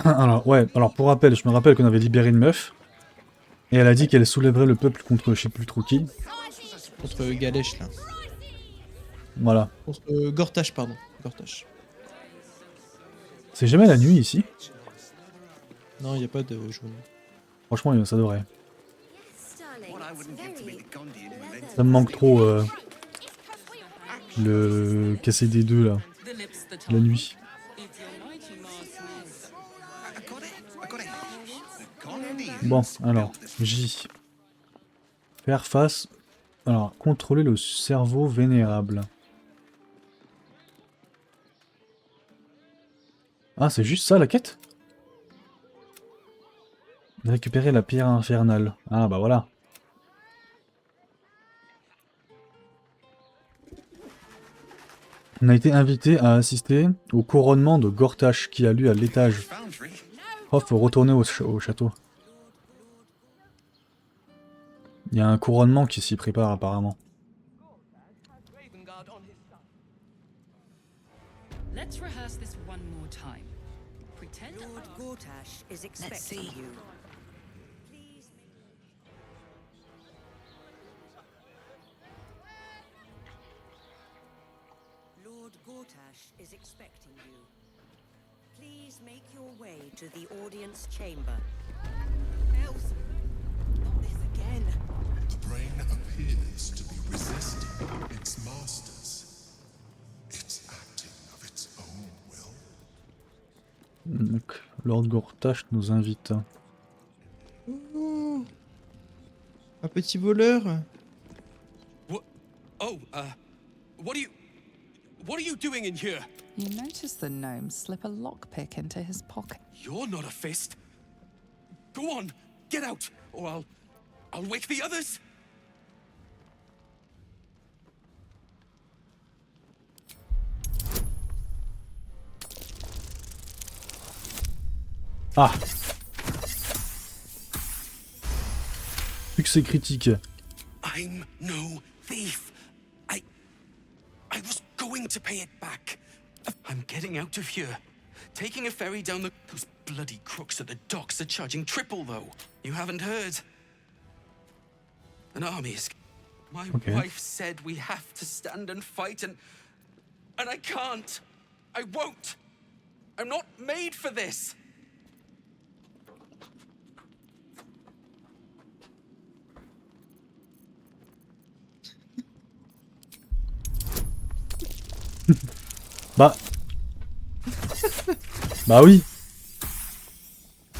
Alors, ouais, alors pour rappel, je me rappelle qu'on avait libéré une meuf, et elle a dit qu'elle soulèverait le peuple contre je sais plus trop qui. Contre Galèche là. Voilà. Contre Gortache, pardon. Gortache. C'est jamais la nuit ici. Non, il a pas de jaune. Franchement, ça devrait. Ça me manque trop le KCD2 là, la nuit. Bon, alors, J. Faire face. Alors, contrôler le cerveau vénérable. Ah, c'est juste ça la quête? Récupérer la pierre infernale. Ah, bah voilà. On a été invité à assister au couronnement de Gortash qui a lieu à l'étage. Oh, faut retourner au château. Il y a un couronnement qui s'y prépare apparemment. Let's rehearse this one more time. Pretend Lord Gortash is expecting you. Lord Gortash is expecting you. Please make your way to the audience chamber. Else, not this again. The brain appears to be resisting its masters. It's acting of its own will. Donc, Lord Gortash nous invite. Oh, un petit voleur. What? Oh, what are you doing in here? You notice the gnome slip a lockpick into his pocket. You're not a fist. Go on, get out, or I'll wake the others. Ah! Succès critique. I'm no thief. I was going to pay it back. I'm getting out of here. Taking a ferry down the... Those bloody crooks at the docks are charging triple, though. You haven't heard? An army is... My wife said we have to stand and fight, and I can't. I won't. I'm not made for this. Bah. Bah oui.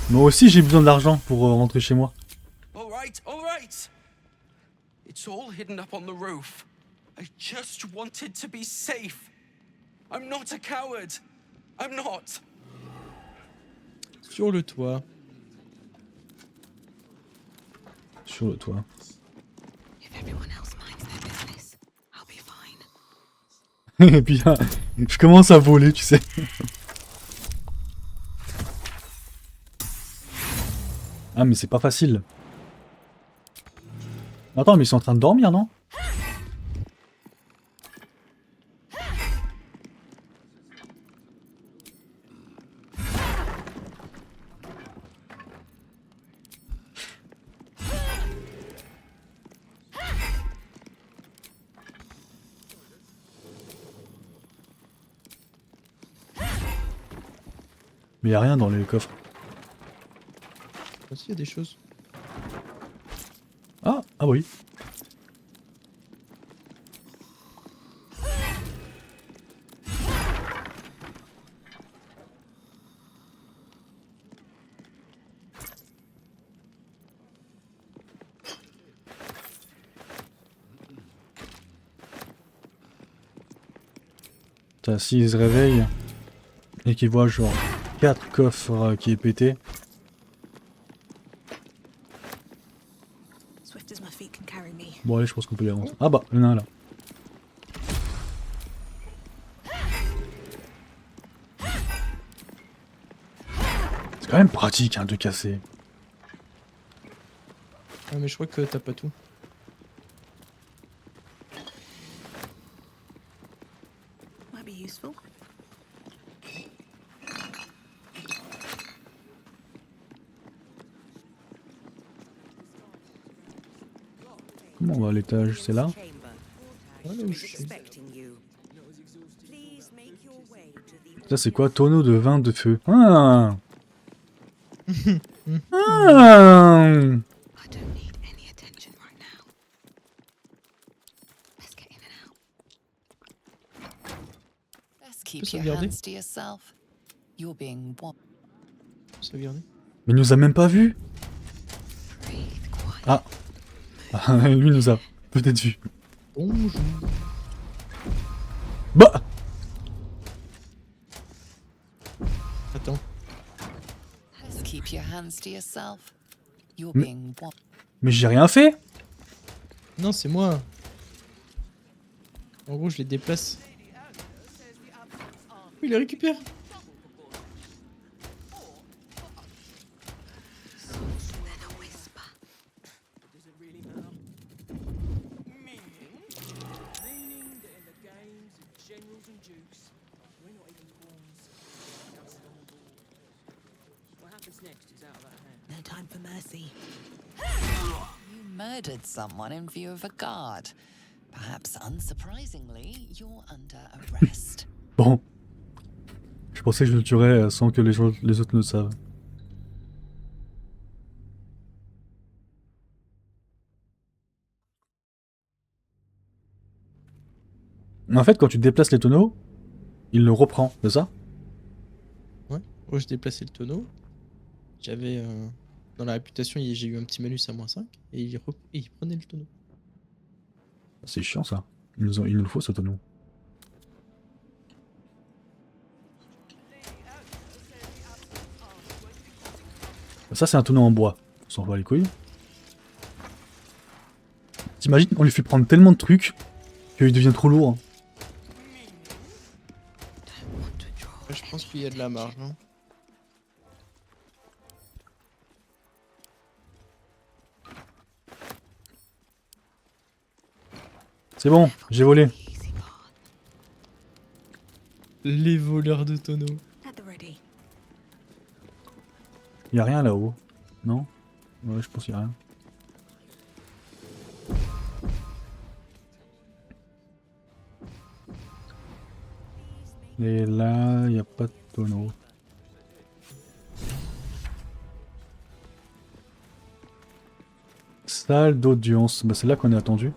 Moi aussi j'ai besoin d'argent pour rentrer chez moi. All right. It's all hidden up on the roof. I just wanted to be safe. I'm not a coward. I'm not. Sur le toit. Sur le toit. If everyone else minds their business, I'll be fine. Et puis là, je commence à voler, tu sais. Ah mais c'est pas facile. Attends, mais ils sont en train de dormir, non? Mais y a rien dans les coffres. Aussi, il y a des choses. Ah oui. Putain, s'ils se réveillent et qu'ils voient genre 4 coffres qui est pété. Swift as my feet can carry me. Bon allez, je pense qu'on peut y avancer. Ah bah, il y en a un là. C'est quand même pratique hein, de casser. Ah, mais je crois que t'as pas tout. Might be useful. Comment on va à l'étage? C'est là? Chamber. Ouais, là où je suis. Expecting you. Please make your way to the Ça c'est quoi? Tonneau de vin de feu. Ah! Ah! I don't need any attention right now. Let's get in and out. Best keep Peux your sauvegarder? hands to yourself. You're being watched. Sauvegarder. Mais il nous a même pas vu. Breathe quiet. Ah. Ah, lui nous a peut-être vu. Bonjour. Bah! Attends. Best keep your hands to yourself. You're Mais- being watched. Mais j'ai rien fait. Non, c'est moi. En gros, je les déplace. Oui, il les récupère. Then a whisper. No time for mercy. You murdered someone in view of a guard. Perhaps unsurprisingly, you're under arrest. Bon. Je pensais que je le tuerais sans que les autres ne le savent. Mais en fait, quand tu déplaces les tonneaux, il le reprend, c'est ça? Ouais. Moi, je déplaçais le tonneau. J'avais. Dans la réputation, j'ai eu un petit malus à -5. Et il prenait le tonneau. C'est chiant ça. Il nous le faut ce tonneau. Ça c'est un tonneau en bois. On s'en va les couilles. T'imagines, on lui fait prendre tellement de trucs qu'il devient trop lourd. Ouais, je pense qu'il y a de la marge. Hein. C'est bon, j'ai volé. Easy part. Les voleurs de tonneaux. At the ready. Y a rien là-haut. Non? Ouais, je pense qu'il y a rien. Et là, y a pas de tonneau. Salle d'audience. Bah, c'est là qu'on est attendu.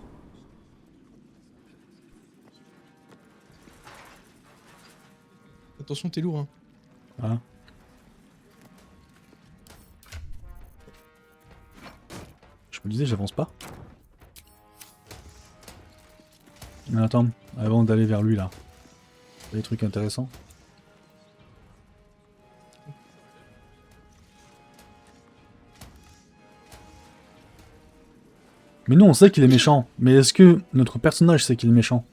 Attention, t'es lourd. Hein. Ah. Je me disais, j'avance pas. Mais attends, avant d'aller vers lui là. Il y a des trucs intéressants. Mais nous on sait qu'il est méchant. Mais est-ce que notre personnage sait qu'il est méchant?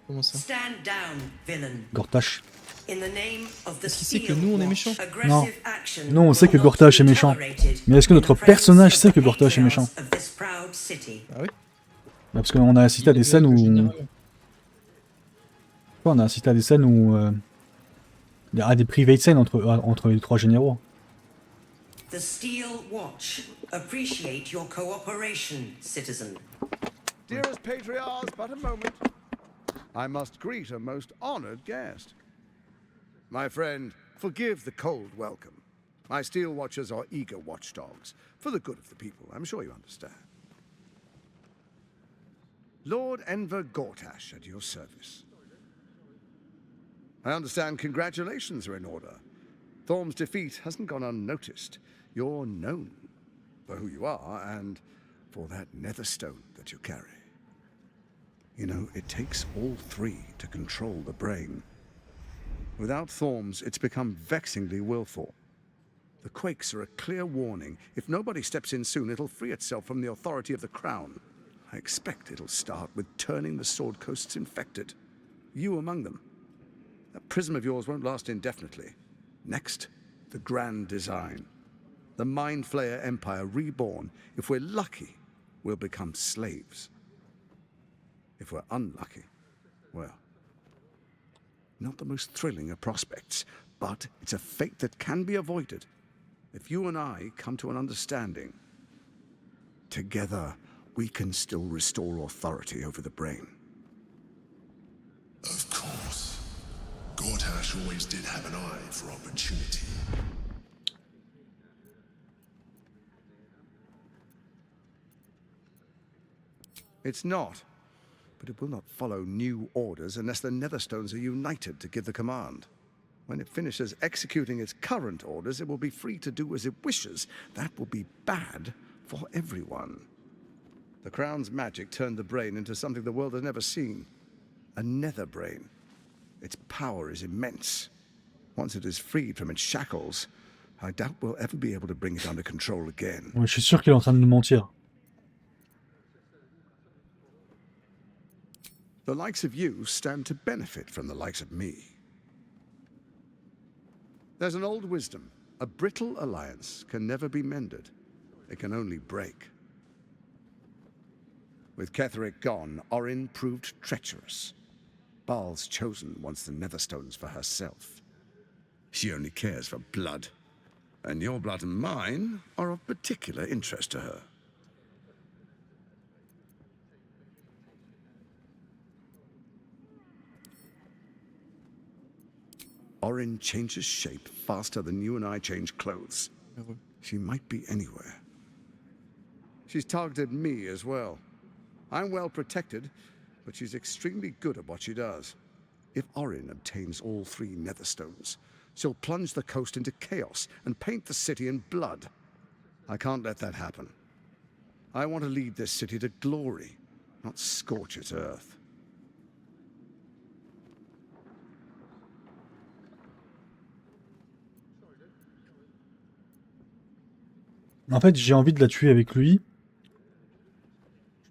Comment ça? Stand down, villain. Gortash. In the name of the Est-ce qu'il sait que Steel nous, on est Watch, méchants? Non. aggressive action Nous, on sait will que not Gortash be est méchant. tolerated Mais est-ce que in notre the presence personnage of sait que the Gortash est méchant? patriarchs of this proud city. Ah oui. Parce qu'on a assisté à des scènes où... Général. On a assisté à des scènes où... il y a des private scènes entre les trois généraux. The Steel Watch appreciate your cooperation, citizen. Dearest patriarchs, but a moment. I must greet a most honored guest. My friend, forgive the cold welcome. My Steel Watchers are eager watchdogs, for the good of the people, I'm sure you understand. Lord Enver Gortash at your service. I understand congratulations are in order. Thorm's defeat hasn't gone unnoticed. You're known for who you are and for that nether stone that you carry. You know, it takes all three to control the brain. Without Thorms, it's become vexingly willful. The quakes are a clear warning. If nobody steps in soon, it'll free itself from the authority of the crown. I expect it'll start with turning the Sword Coasts infected. You among them. That prism of yours won't last indefinitely. Next, the grand design. The Mind Flayer Empire reborn. If we're lucky, we'll become slaves. If we're unlucky, well, not the most thrilling of prospects, but it's a fate that can be avoided if you and I come to an understanding. Together, we can still restore authority over the brain. Of course. Gortash always did have an eye for opportunity. It's not, but it will not follow new orders unless the Netherstones are united to give the command. When it finishes executing its current orders, it will be free to do as it wishes. That will be bad for everyone. The Crown's magic turned the brain into something the world has never seen. A nether brain. Its power is immense. Once it is freed from its shackles, I doubt we'll ever be able to bring it under control again. Ouais, je suis sûr qu'il est en train de nous mentir. The likes of you stand to benefit from the likes of me. There's an old wisdom. A brittle alliance can never be mended. It can only break. With Ketheric gone, Orin proved treacherous. Baal's chosen wants the Netherstones for herself. She only cares for blood. And your blood and mine are of particular interest to her. Orin changes shape faster than you and I change clothes. She might be anywhere. She's targeted me as well. I'm well protected, but she's extremely good at what she does. If Orin obtains all 3 Netherstones, she'll plunge the coast into chaos and paint the city in blood. I can't let that happen. I want to lead this city to glory, not scorch its earth. En fait, j'ai envie de la tuer avec lui.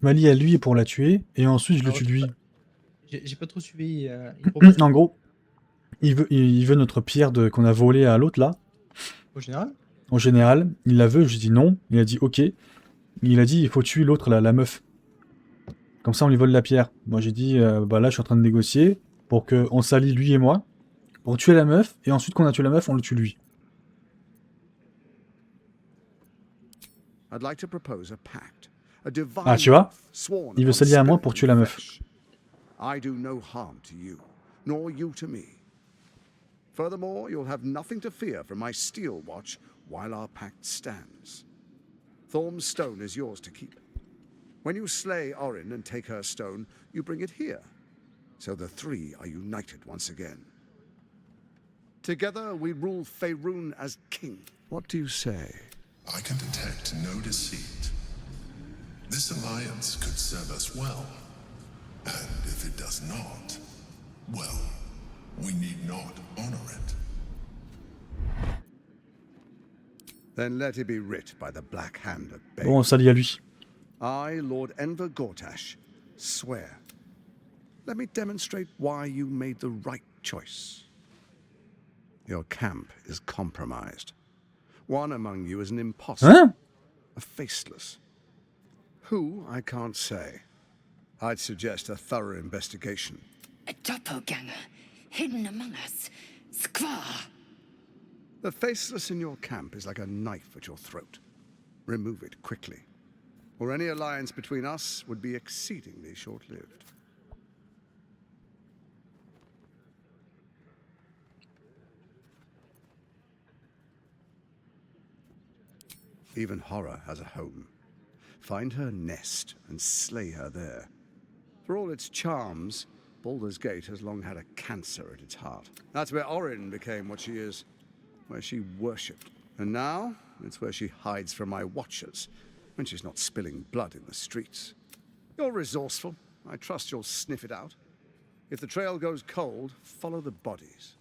Je m'allie à lui pour la tuer, et ensuite je le tue lui. J'ai pas trop suivi. Il propose En gros, il veut notre pierre qu'on a volée à l'autre là. au général. En général, il la veut, je dis non. Il a dit ok. Il a dit il faut tuer l'autre, la meuf. Comme ça on lui vole la pierre. Moi j'ai dit bah là je suis en train de négocier pour qu'on s'allie lui et moi. Pour tuer la meuf, et ensuite qu'on a tué la meuf, on le tue lui. I'd like to propose a pact. A divine Ah, tu vois, oath sworn il veut upon s'allier à moi spirit pour and tuer la meuf. flesh. I do no harm to you, nor you to me. Furthermore, you'll have nothing to fear from my steel watch while our pact stands. Thorm's stone is yours to keep. When you slay Orin and take her stone, you bring it here. So the 3 are united once again. Together we rule Faerun as king. What do you say? I can detect no deceit. This alliance could serve us well. And if it does not, well, we need not honor it. Then let it be writ by the black hand of Bane. Bon, on s'allie à lui. I, Lord Enver Gortash, swear. Let me demonstrate why you made the right choice. Your camp is compromised. One among you is an imposter, Hein? a faceless. Who, I can't say. I'd suggest a thorough investigation. A doppelganger hidden among us. Squaw! The faceless in your camp is like a knife at your throat. Remove it quickly, or any alliance between us would be exceedingly short-lived. Even horror has a home. Find her nest and slay her there. For all its charms, Baldur's Gate has long had a cancer at its heart. That's where Orin became what she is, where she worshipped. And now, it's where she hides from my watchers, when she's not spilling blood in the streets. You're resourceful. I trust you'll sniff it out. If the trail goes cold, follow the bodies.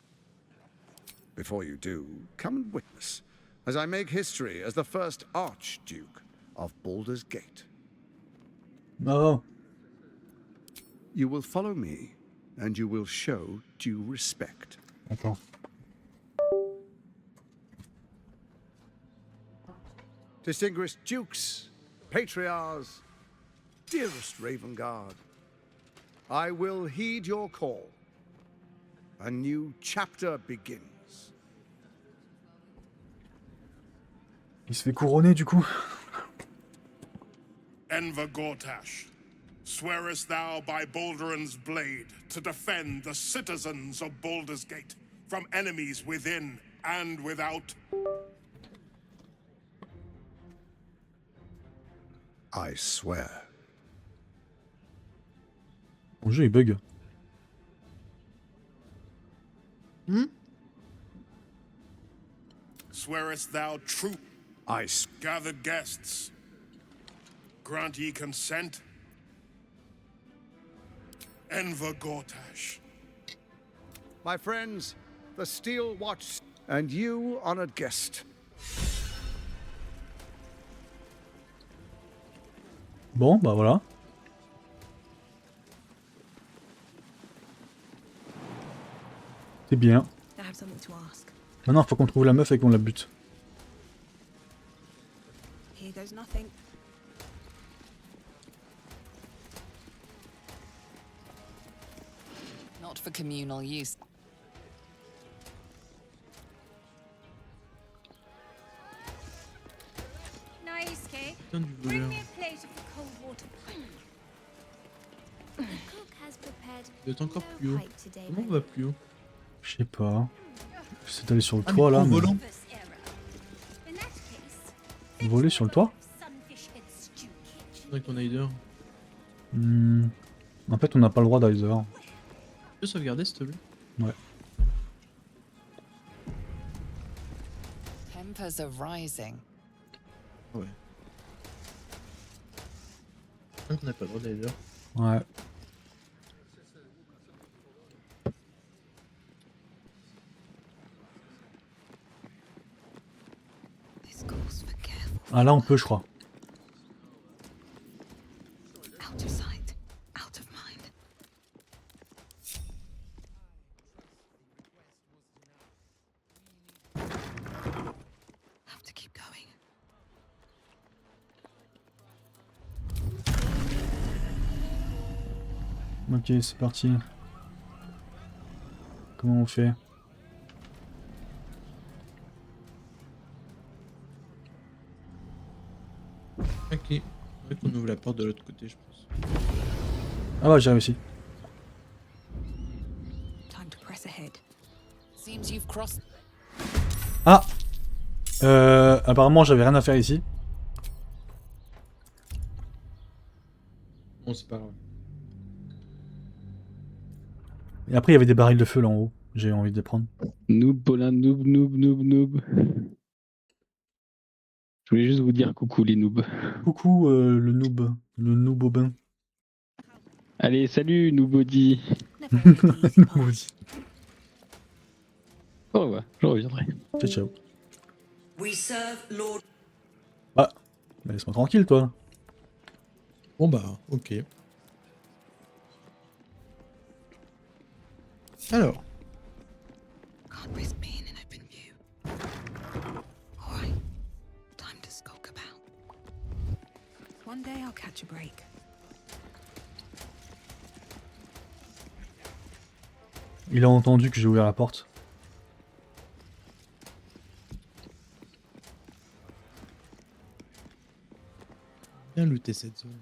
Before you do, come and witness, as I make history as the first Archduke of Baldur's Gate. Oh. You will follow me, and you will show due respect. Attends. Distinguished dukes, patriarchs, dearest Ravengard, I will heed your call. A new chapter begins. Il se fait couronner du coup. Enver Gortash, swearest thou by Balduran's blade to defend the citizens of Baldur's Gate from enemies within and without? I swear. Mon jeu il bug. Swearest thou true gathered guests? Grant ye consent? Enver Gortash. My friends, the Steel Watch, and you, honored guest. Bon, bah voilà. C'est bien. I have something to ask. Maintenant, faut qu'on trouve la meuf et qu'on la bute. Here goes nothing. Not for communal use. Naisuke, Putain du bring voleur. me a plate of the cold water pint. The cook has prepared Il doit être encore no plus haut. pint today, Comment on my va plus haut? Je sais pas. J'essaie d'aller sur le Ah, toit mais là. en Mais... volant. nervous error. In that case, Voler sur le toit? sunfish head stew kitchen. Faudrait qu'on aille dehors. En fait, on n'a pas le droit d'aller dehors. Tu peux sauvegarder s'il te plaît? Ouais. Tempers are rising. Ouais. On n'a pas le droit d'aller dehors. Ouais. This calls for careful. Ah là, on peut, je crois. Out of sight, out of mind. Have to keep going. Ok, c'est parti. Comment on fait? Ok. Faudrait qu'on ouvre la porte de l'autre côté, je pense. Ah bah, j'ai réussi. Time to press ahead. Seems you've crossed. Ah apparemment, j'avais rien à faire ici. Bon, c'est pas grave. Et après, il y avait des barils de feu là en haut. J'ai envie de les prendre. Noob, Paulin, noob, noob, noob, noob. Je voulais juste vous dire coucou les noobs. Coucou le noob. Le noob Aubin. Allez, salut noobody. Never had the easy part. Maudit. Au revoir, je reviendrai. Ciao, ciao. We serve Lord. Ah, mais laisse-moi tranquille, toi. Bon bah, ok. Alors, Can't risk being in open view. All right, time to skulk about. One day I'll catch a break. Il a entendu que j'ai ouvert la porte. bien looter cette zone.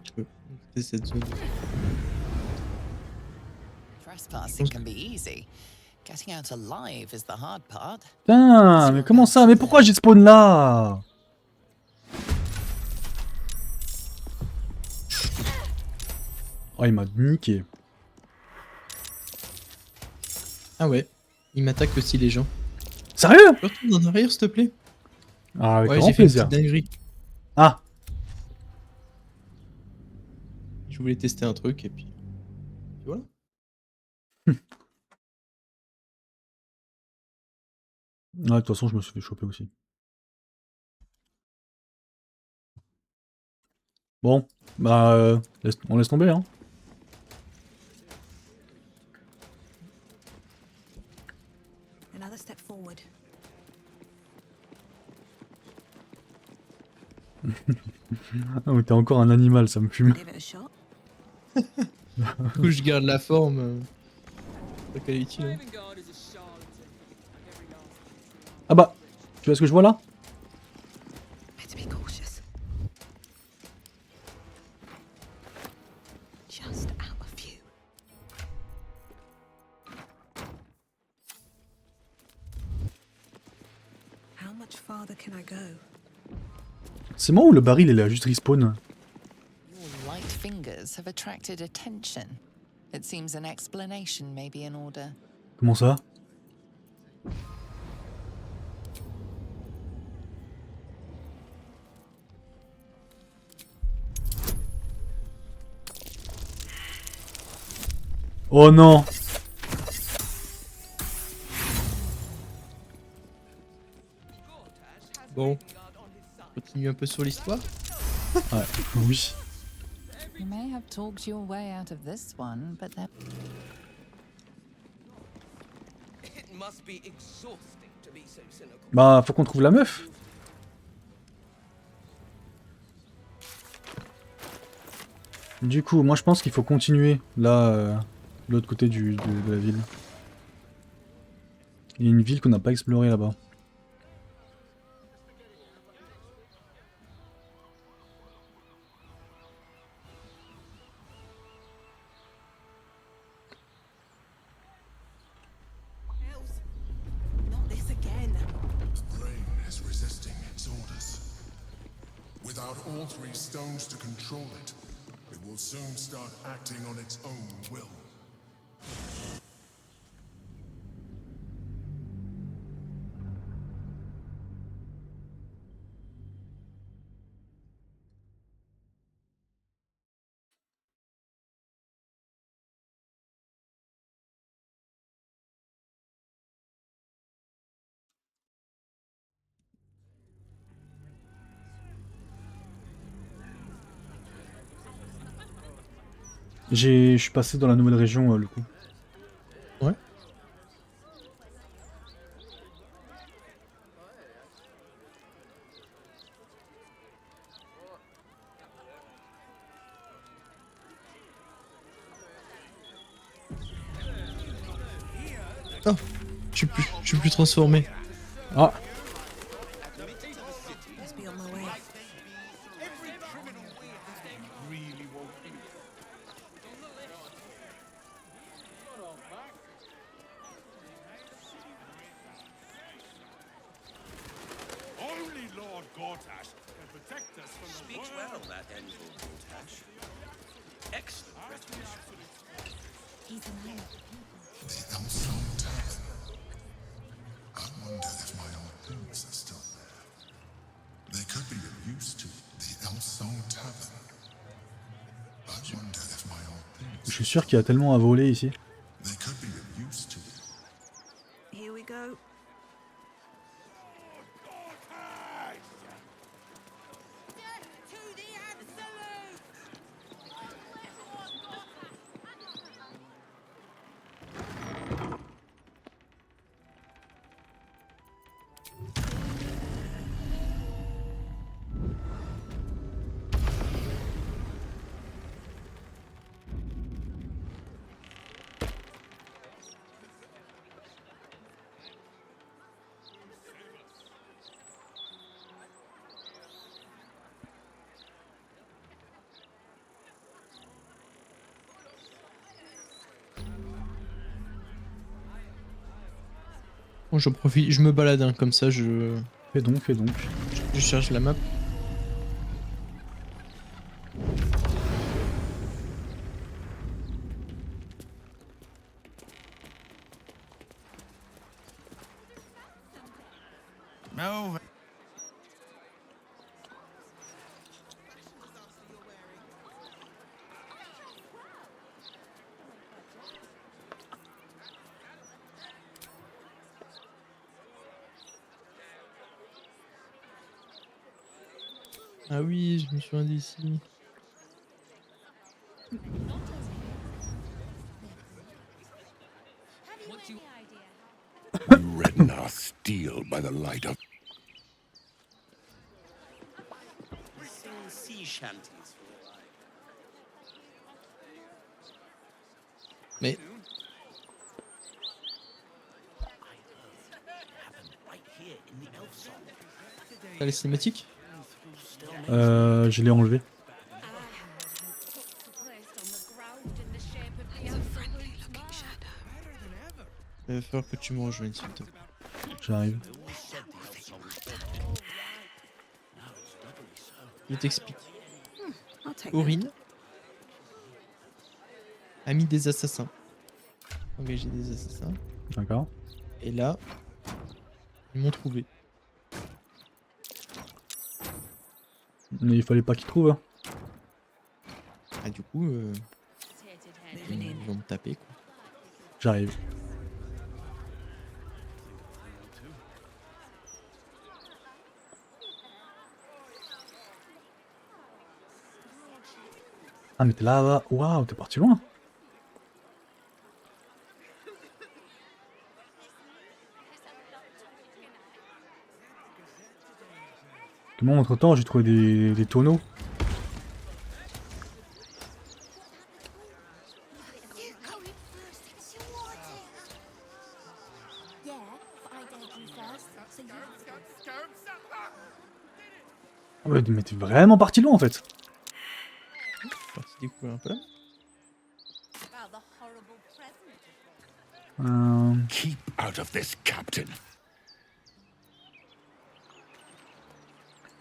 Je peux looter cette zone. Trespassing can be easy. Getting out alive is the hard part. Putain, mais comment ça? Mais pourquoi j'ai spawn là? Oh, il m'a niqué. Ah ouais, il m'attaque aussi les gens. Sérieux? Retourne en arrière s'il te plaît. Ah, avec Ouais, grand j'ai fait une plaisir. petite dinguerie. Ah, Je voulais tester un truc et puis voilà. ouais, de toute façon, je me suis fait choper aussi. Bon, bah, on laisse tomber, hein. Another step forward. Ah, mais t'es encore un animal, ça me fume. Give it a shot. Du coup, je garde la forme. Pas qu'elle est utile. Hein. Ah bah, tu vois ce que je vois là? Better be cautious. Just out of view. How much farther can I go? C'est moi ou le baril il a juste respawn? Your light fingers have attracted attention. It seems an explanation may be in order. Comment ça? Oh non! Bon, on continue un peu sur l'histoire. Ouais, oui. You may have talked your way out of this one, but there. It must be exhausting to be so cynical. Bah, faut qu'on trouve la meuf. Du coup, moi je pense qu'il faut continuer là, de l'autre côté de la ville. Il y a une ville qu'on n'a pas explorée là-bas. Not this again. The brain is resisting its orders. Without all three stones to control it, it will soon start acting on its own will. Je suis passé dans la nouvelle région, le coup. Ouais. Oh, je suis plus transformé. Ah! Must be on my way. Only Lord Gortash can protect us from the Speaks well, that Envil Gortash. Excellent rhetorician. The Elmstone Tavern. I wonder if my old things are still there. They could be of use to the Elmstone Tavern. I wonder if my old things. Je suis sûr qu'il y a tellement à voler ici. They could be of use to. Here we go. Bon, j'en profite, je me balade hein, comme ça, je Fais donc, fais donc. cherche la map. No. Ah oui, je me souviens d'ici. We redden our steel by the light of. Sing sea shanties for a while. Mais Happened right here. T'as les cinématiques? Je l'ai enlevé. Il va falloir que tu me rejoignes s'il te plaît. J'arrive. Je t'explique. I'll take that. Aurine a mis des assassins. Engagé des assassins. D'accord. Et là, ils m'ont trouvé. Mais il fallait pas qu'il trouve. Hein. Ah, du coup, ils vont me taper quoi. J'arrive. Ah mais t'es là, waouh, t'es parti loin. Moi entre temps j'ai trouvé des tonneaux. Yeah, but I dared you first, so you have to go. Ah mais t'es vraiment parti loin en fait. Parti découvrir un peu là. Keep out of this, Captain.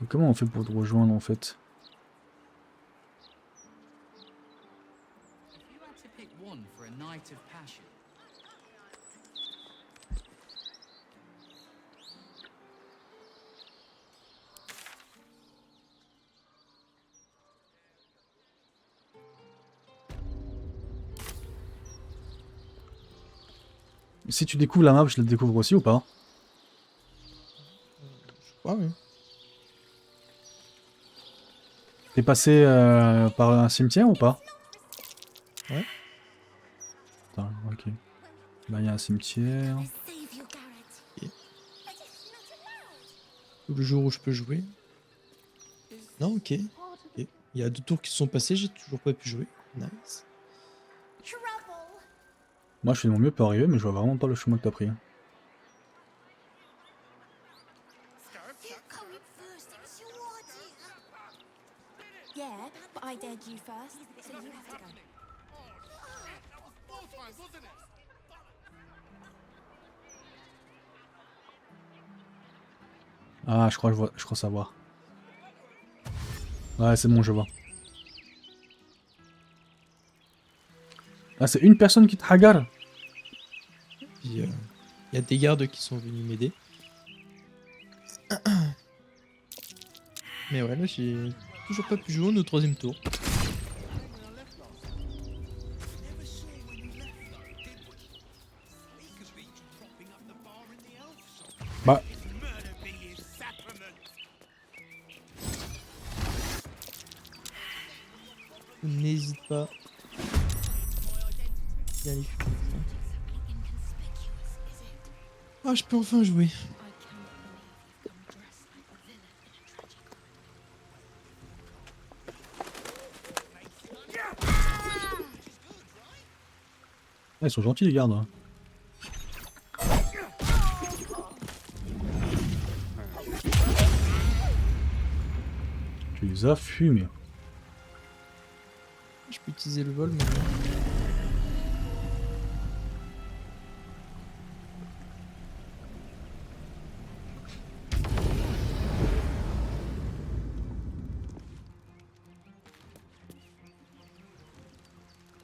Comment on fait pour te rejoindre en fait? If you had to pick one for a night of passion, Si tu découvres la map, je la découvre aussi ou pas? Je crois, oui. T'es passé par un cimetière ou pas? Ouais. Attends, ok. Là il y a un cimetière. Le jour où je peux jouer. Non, ok. Ok. Il y a 2 tours qui se sont passés, j'ai toujours pas pu jouer. Nice. Moi je fais de mon mieux pour arriver, mais je vois vraiment pas le chemin que t'as pris. Yeah, but I dared you first, so you have to go. Ah je crois savoir. Ouais c'est bon je vois. Ah c'est une personne qui te hagarde. Puis il y a des gardes qui sont venus m'aider. Mais ouais, là j'ai toujours pas pu jouer au 3ème tour. Bah. N'hésite pas. Bien les fous. Ah, je peux enfin jouer. Ah, ils sont gentils les gardes. Hein. Tu les as fumés. Je peux utiliser le vol maintenant.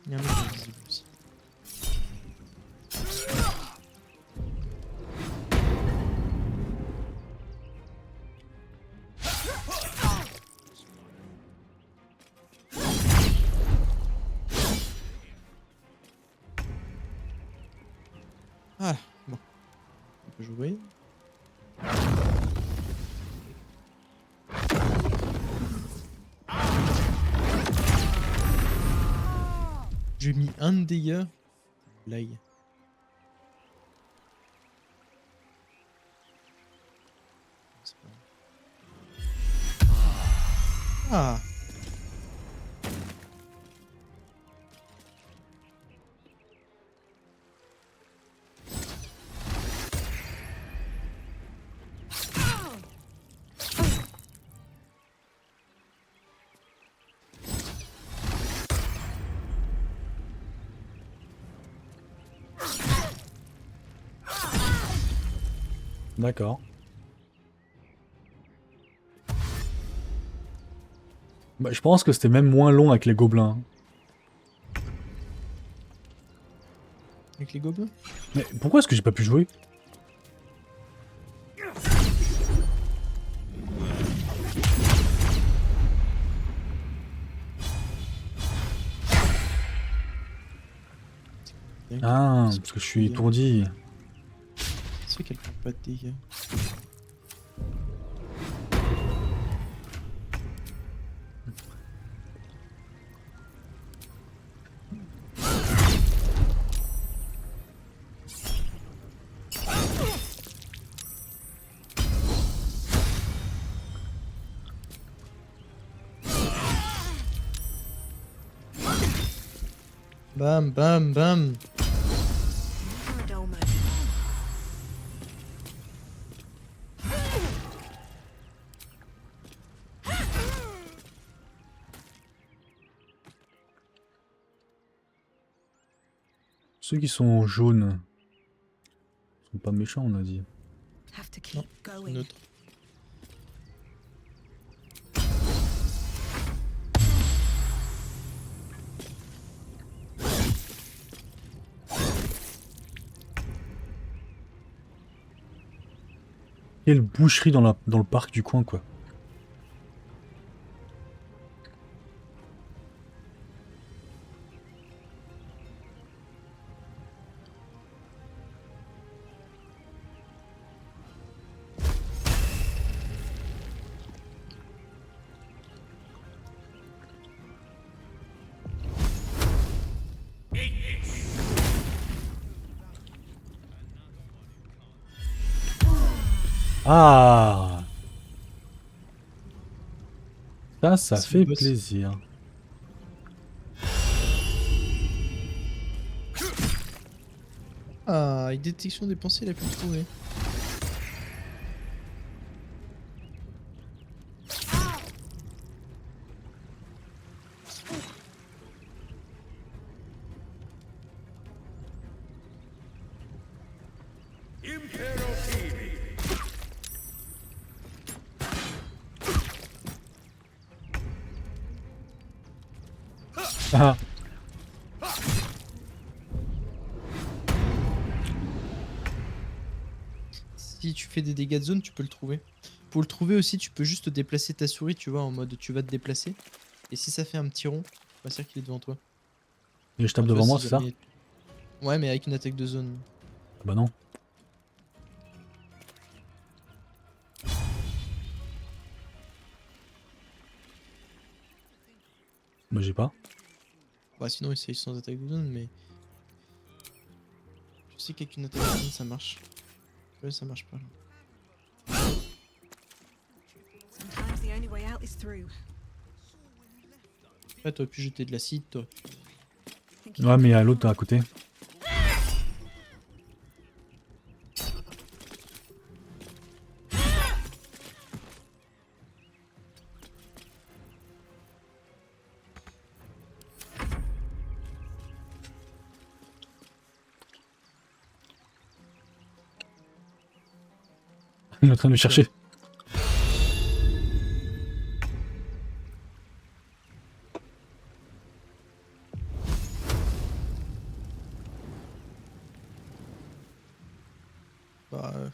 Il y a un mec invisible aussi. Ah, bon. On peut jouer. J'ai mis un de dégâts. Blague. C'est pas grave. Ah. D'accord. Bah, je pense que c'était même moins long avec les gobelins. Avec les gobelins? Mais pourquoi est-ce que j'ai pas pu jouer? Ah, parce que je suis étourdi. C'est vrai qu'elle prend pas de dégâts. Bam, bam, bam. Ceux qui sont jaunes sont pas méchants, on a dit. Have to keep Non, going. neutre. Quelle boucherie dans le parc du coin, quoi. Ah! Ça C'est fait le boss. plaisir. Ah, avec détection des pensées, il a pu le trouver. Ah. Si tu fais des dégâts de zone, tu peux le trouver. Pour le trouver aussi, tu peux juste déplacer ta souris, tu vois, en mode tu vas te déplacer. Et si ça fait un petit rond, bah c'est qu'il est devant toi. Et je tape Enfin, devant tu vois, moi, si c'est ça? jamais- Ouais, mais avec une attaque de zone. Bah non. Bah j'ai pas. Bah sinon, essaye sans attaque de zone, mais... Je sais qu'avec une attaque de zone, ça marche. Ouais, ça marche pas, là. Sometimes the only way out is through. Ouais, t'aurais pu jeter de l'acide, toi. Ouais, mais il y a l'autre à côté. Il est en train de le chercher. Bah...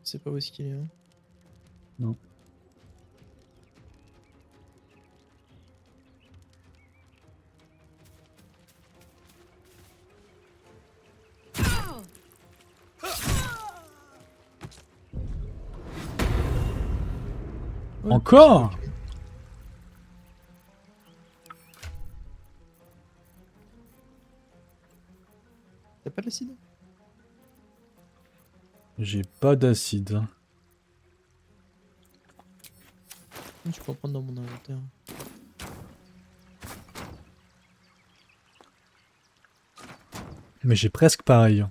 Je sais pas où est-ce qu'il est, hein. Non. Ouais, Encore? T'as pas de l'acide? J'ai pas d'acide. Tu peux en prendre dans mon inventaire. Mais j'ai presque pareil.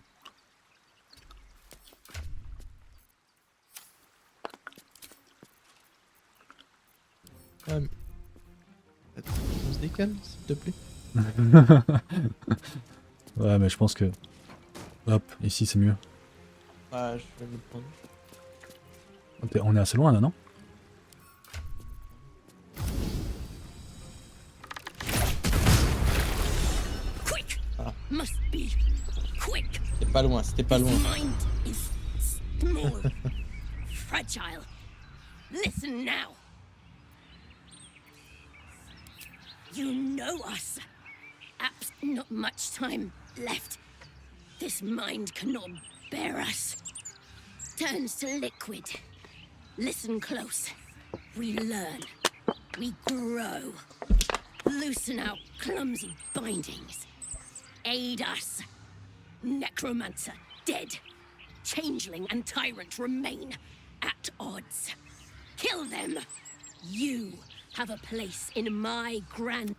webcam, s'il te plaît? Ouais, mais je pense que... Hop, ici c'est mieux. Ah, je vais me le prendre. On est assez loin là, non? Quick! Ah. Must be quick. C'était pas loin, c'était pas loin. His mind is small, fragile. Listen now. You know us. Not much time left. This mind cannot bear us. Turns to liquid. Listen close. We learn. We grow. Loosen our clumsy bindings. Aid us. Necromancer dead. Changeling and tyrant remain at odds. Kill them. You have a place in my grand...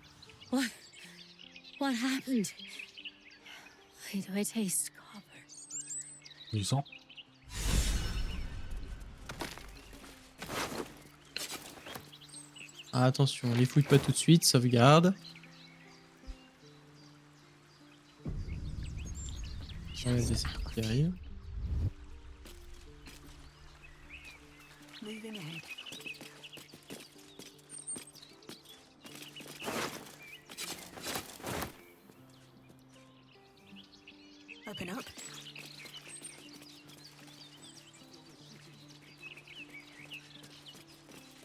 What happened? Why do I taste copper? Du sang. Ah, attention, les fouille pas tout de suite, sauvegarde. Ouais, des trucs qui arrivent. Moving ahead. Open up.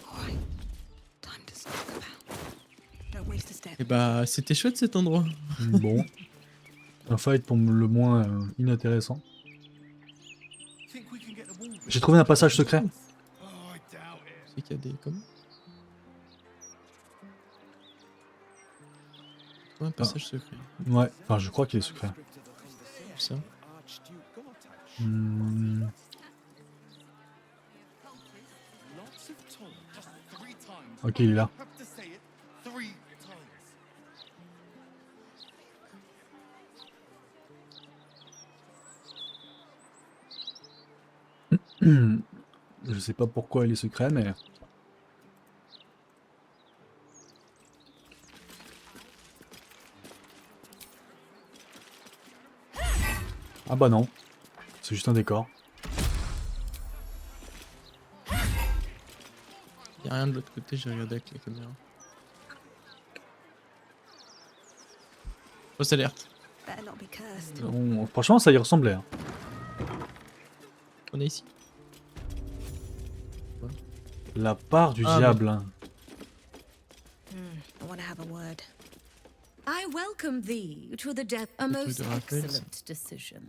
Alright. Time to stalk about. Don't waste a step. Et bah, c'était chouette cet endroit. Bon. Un fight pour le moins inintéressant. J'ai trouvé un passage secret. C'est qu'il y a des... Comment? Ouais, un passage secret. Ouais, enfin je crois qu'il est secret. Ça. Ok, il est là. Je sais pas pourquoi il est secret, mais... Ah bah non, c'est juste un décor. Y'a rien de l'autre côté, j'ai regardé avec la caméra. Fausse alerte. Better not be cursed. Franchement, ça y ressemblait. Hein. On est ici. La part du diable. Hein. I want to have a word. I welcome thee to the death. A Le truc most de Raphaël, ça. excellent decision.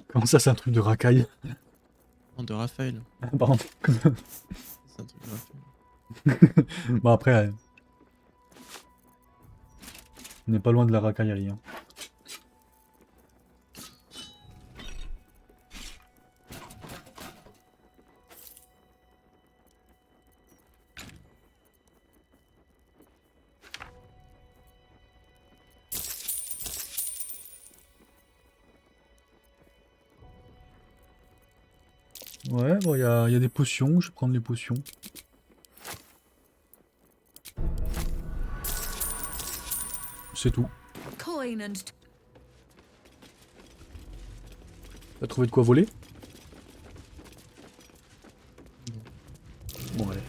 Comment ça, c'est un truc de racaille? Non, de Raphaël. Pardon. C'est un truc de Raphaël. Bon après, on n'est pas loin de la racaillerie. Hein. Ouais, bon, il y a des potions, je vais prendre les potions. C'est tout. Coin and T'as trouvé de quoi voler? Bon, allez.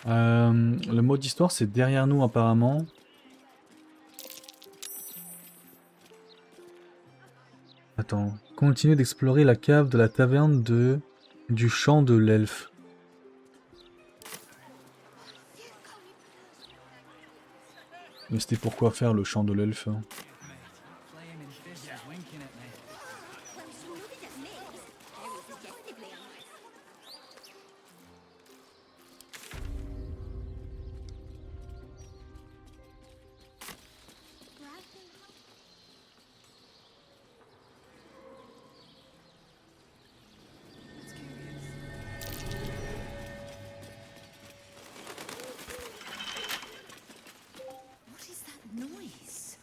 Le mode d'histoire, c'est derrière nous, apparemment. Attends. Continuez d'explorer la cave de la taverne du champ de l'elfe. Mais c'était pourquoi faire le champ de l'elfe? what is that noise?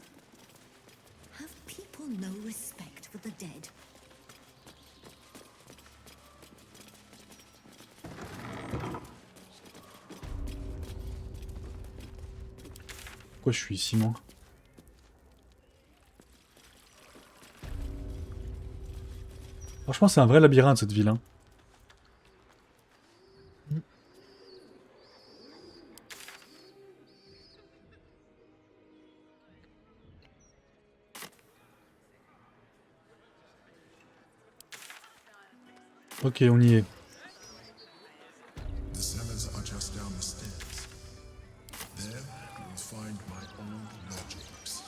Have people no respect for the dead? Pourquoi je suis ici, moi? Franchement, c'est un vrai labyrinthe, cette ville. Hein. Ok, on y est. The cellars are just down the stairs. There you'll find my old lodgings.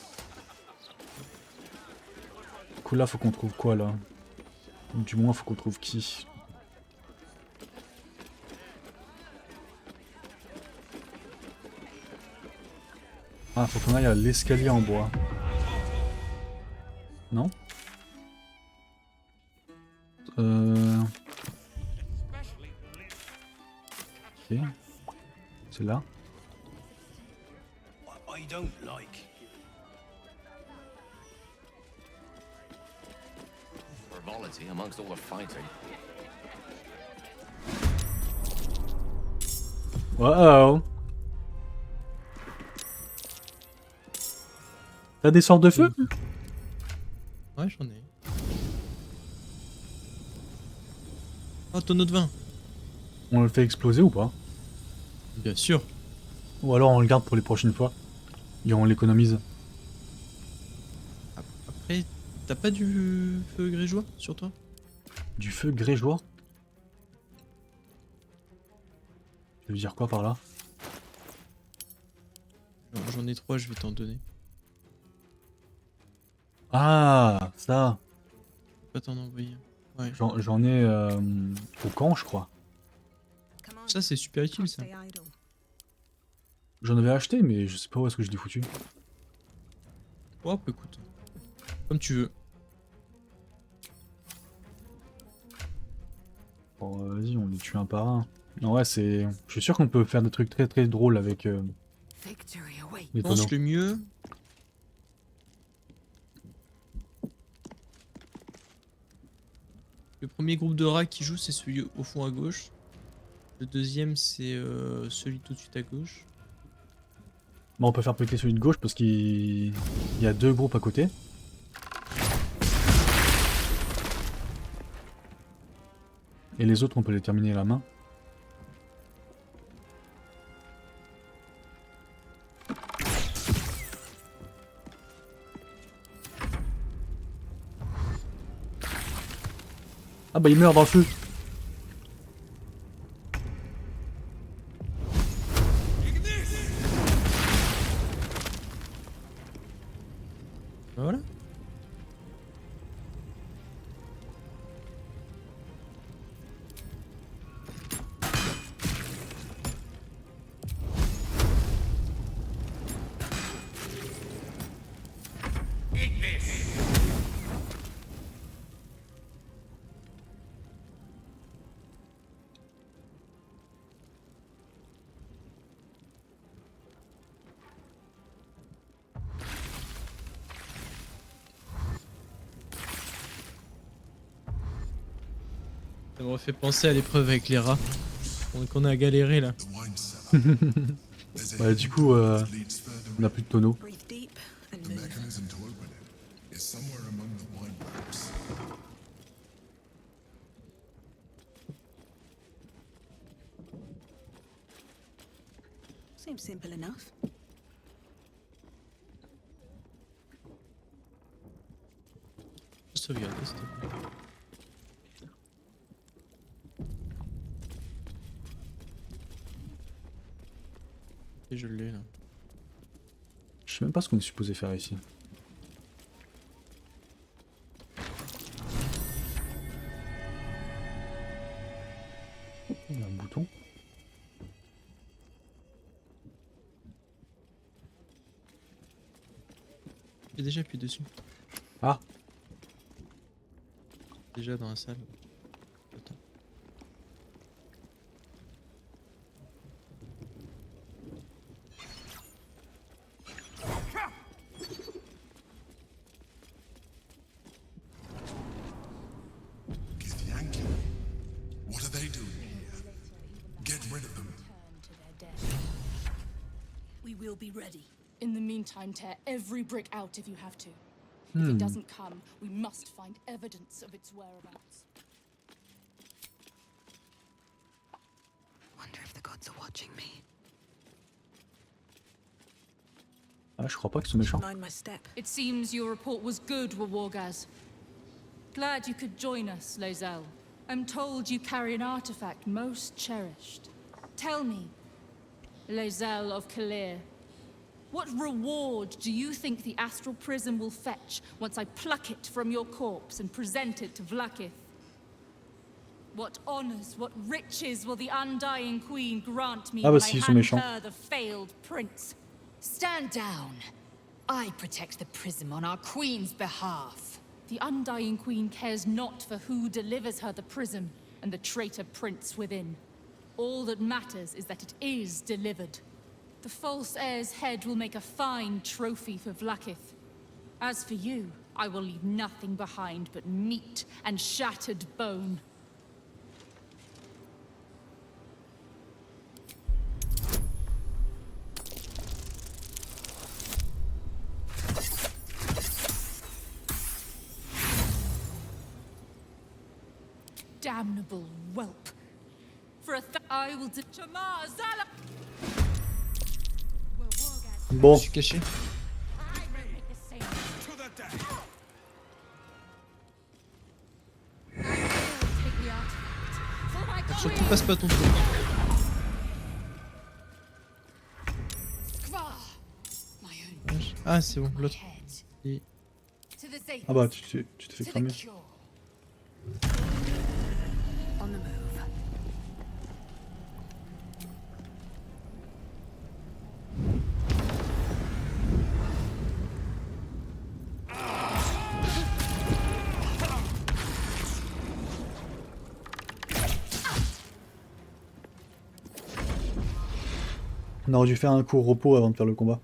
Du coup, là, faut qu'on trouve quoi, là? Du moins, faut qu'on trouve qui? Ah, faut qu'on aille à l'escalier en bois. Non? Ok. C'est là. I don't like. Frivolity amongst all the fighting. Wow. T'as des sorts de feu? Ouais, j'en ai. Oh, tonneau de vin. On le fait exploser ou pas? Bien sûr. Ou alors on le garde pour les prochaines fois. Et on l'économise. Après, t'as pas du feu grégeois sur toi? Du feu grégeois? Tu veux dire quoi par là? J'en ai 3, je vais t'en donner. Ah, ça. Pas t'en envoyer. Ouais. J'en ai au camp, je crois. Ça, c'est super utile, ça. J'en avais acheté, mais je sais pas où est-ce que je l'ai foutu. Hop, écoute. Comme tu veux. Bon, vas-y, on les tue un par un. Non, ouais, c'est... Je suis sûr qu'on peut faire des trucs très très drôles avec les Je tonneaux. pense le mieux... Le premier groupe de rats qui joue, c'est celui au fond à gauche. Le deuxième, c'est celui tout de suite à gauche. Bon, on peut faire péter celui de gauche parce qu'il y a 2 groupes à côté. Et les autres, on peut les terminer à la main. Ah bah il meurt dans le feu. Voilà. Ça me refait penser à l'épreuve avec les rats. On a galéré là. Ouais, du coup, on a plus de tonneaux. The mechanism to open it is somewhere among the wine racks. Seems simple enough. Sauvegarder, s'il te plaît. Et je l'ai là. Je sais même pas ce qu'on est supposé faire ici. Il y a un bouton. J'ai déjà appuyé dessus. Ah. Déjà dans la salle. Attends. Githyanki? What are they doing here? Get rid of them. We will be ready. In the meantime, tear every brick out if you have to. If it doesn't come, we must find evidence of its whereabouts. Wonder if the gods are watching me. Ah, je crois pas qu'ils sont méchants. Mind my step. It seems your report was good, Wawargaz. Glad you could join us, Lae'zel. I'm told you carry an artifact most cherished. Tell me, Lae'zel of Kalir, what reward do you think the Astral Prism will fetch once I pluck it from your corpse and present it to Vlaakith? What honors, what riches will the Undying Queen grant me Ah bah when si, I ils sont hand méchants. her the failed prince? Stand down. I protect the prism on our queen's behalf. The Undying Queen cares not for who delivers her the prism and the traitor prince within. All that matters is that it is delivered. The false heir's head will make a fine trophy for Vlaakith. As for you, I will leave nothing behind but meat and shattered bone. Damnable whelp. For I will do Shamar Zala. Bon. Je suis caché. Surtout passe pas ton tour. Ah c'est bon, l'autre. Et- Ah bah tu te fais cramer. On the move. On aurait dû faire un court repos avant de faire le combat.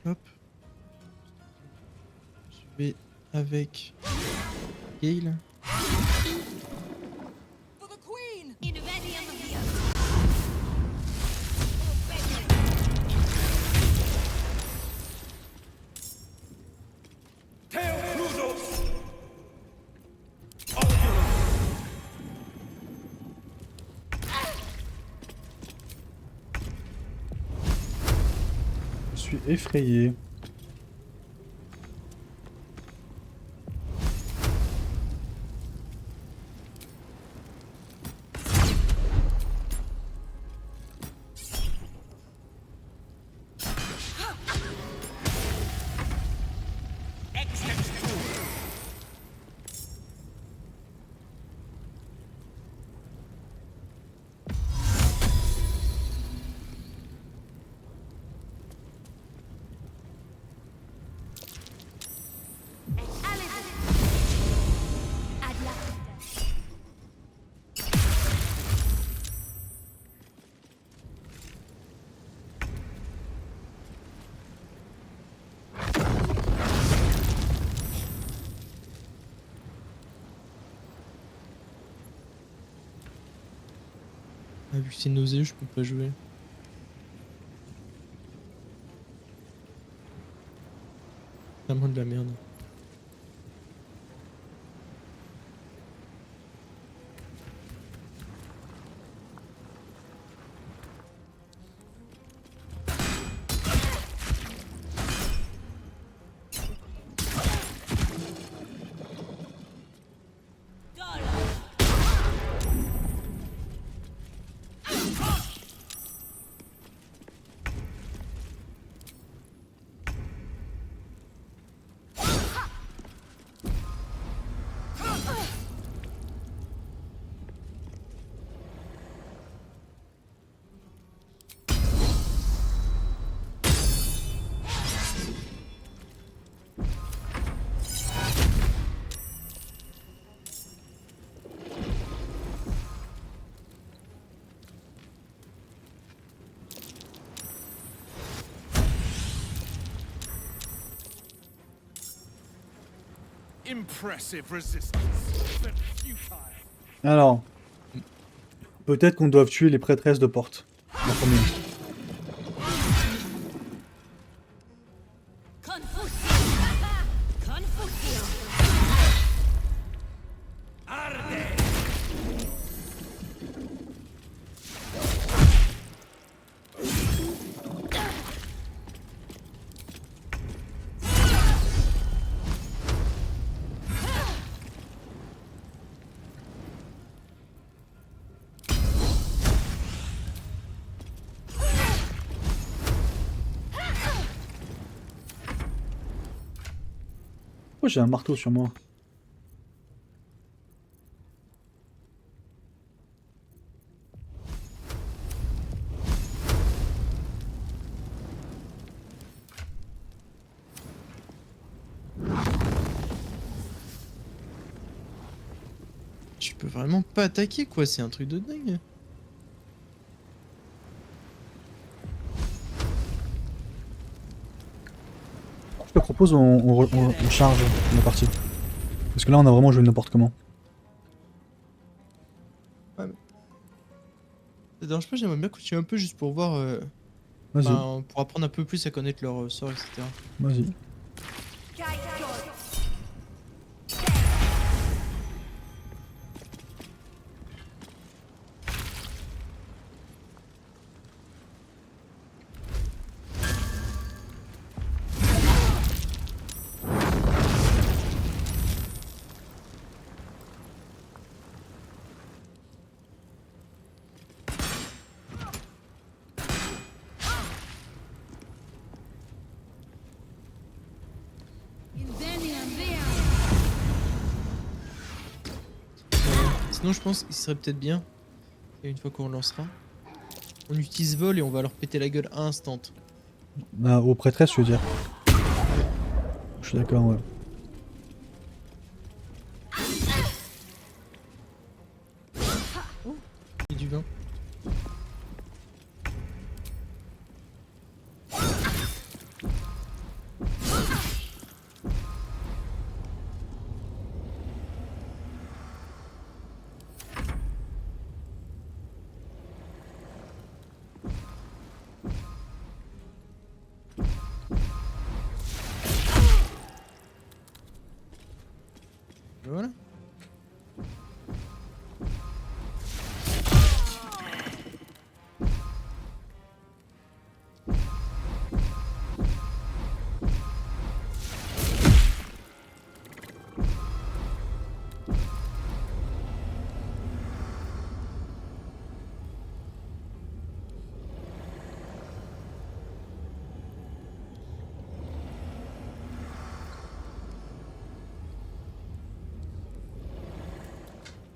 Hop. Je vais avec Gale. For the Queen! Je suis effrayé. Ah, vu que c'est nauséeux, je peux pas jouer. C'est vraiment de la merde. Impressive resistance, but futile. Alors, peut-être qu'on doit tuer les prêtresses de porte. La première. Oh, j'ai un marteau sur moi. Tu peux vraiment pas attaquer quoi, c'est un truc de dingue. Je te propose on charge la partie. Parce que là on a vraiment joué n'importe comment. Ça dérange pas, j'aimerais bien continuer un peu juste pour voir. Vas-y. Pour apprendre un peu plus à connaître leur sort, etc. Vas-y. Sinon, je pense qu'il serait peut-être bien, et une fois qu'on lancera, on utilise vol et on va leur péter la gueule instant. Ah, aux prêtresses, je veux dire. Je suis d'accord, ouais. Et du vin. Voilà.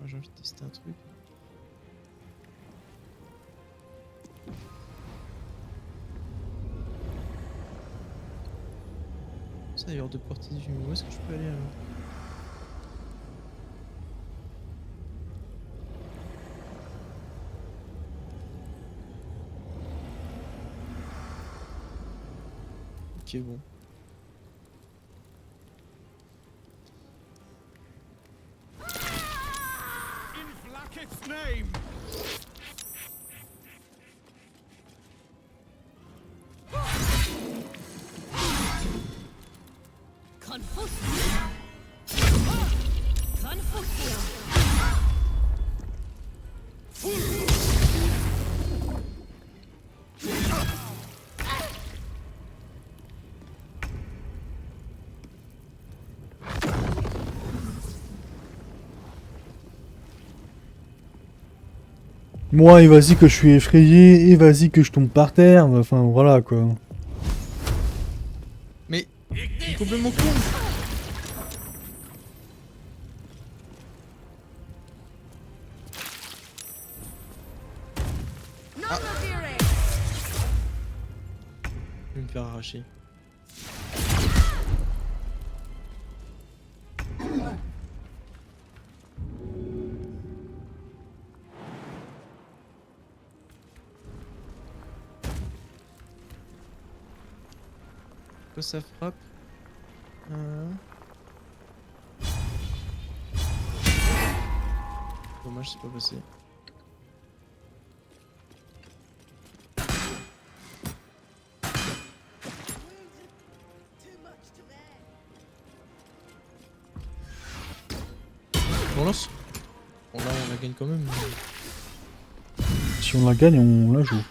J'ai envie de tester un truc. Ça a l'air de porter du... Où est-ce que je peux aller alors? Ok, bon. Blacket's name! Moi, et vas-y que je suis effrayé, et vas-y que je tombe par terre, enfin voilà quoi. Mais il est complètement con. Ah. Je vais me faire arracher. Quoi ça frappe Dommage, c'est pas passé. On lance. Bon là on la gagne quand même. Si on la gagne, on la joue.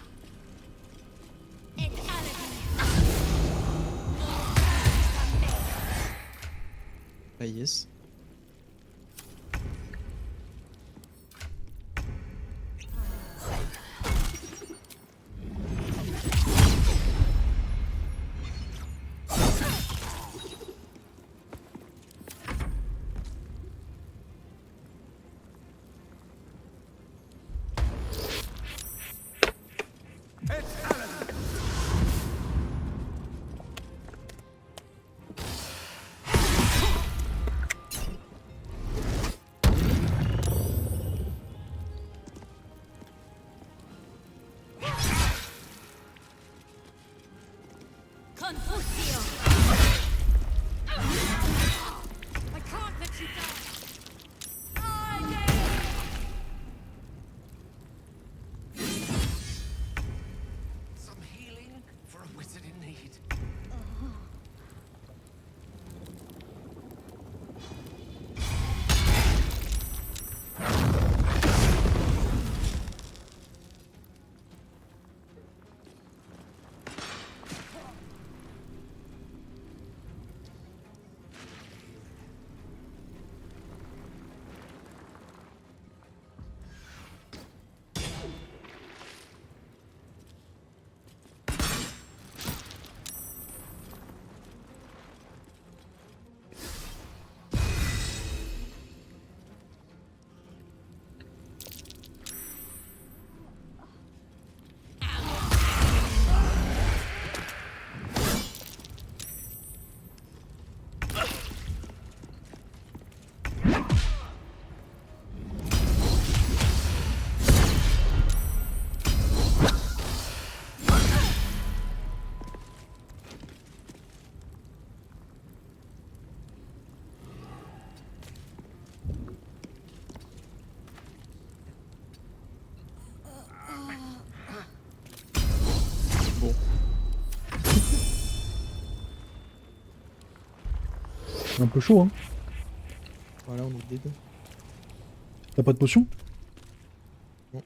Ah yes. Confucio! I can't let you down! Some healing for a wizard in need. C'est un peu chaud, hein. Voilà, on est dead. T'as pas de potion? Non.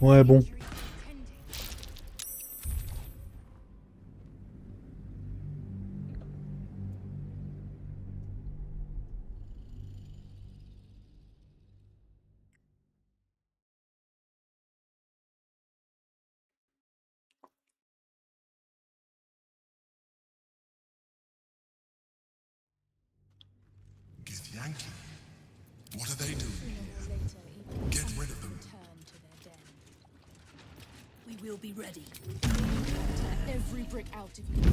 Ouais, bon. Githyanki? What are they doing here? Get rid of them. We will be ready. Every brick out of you.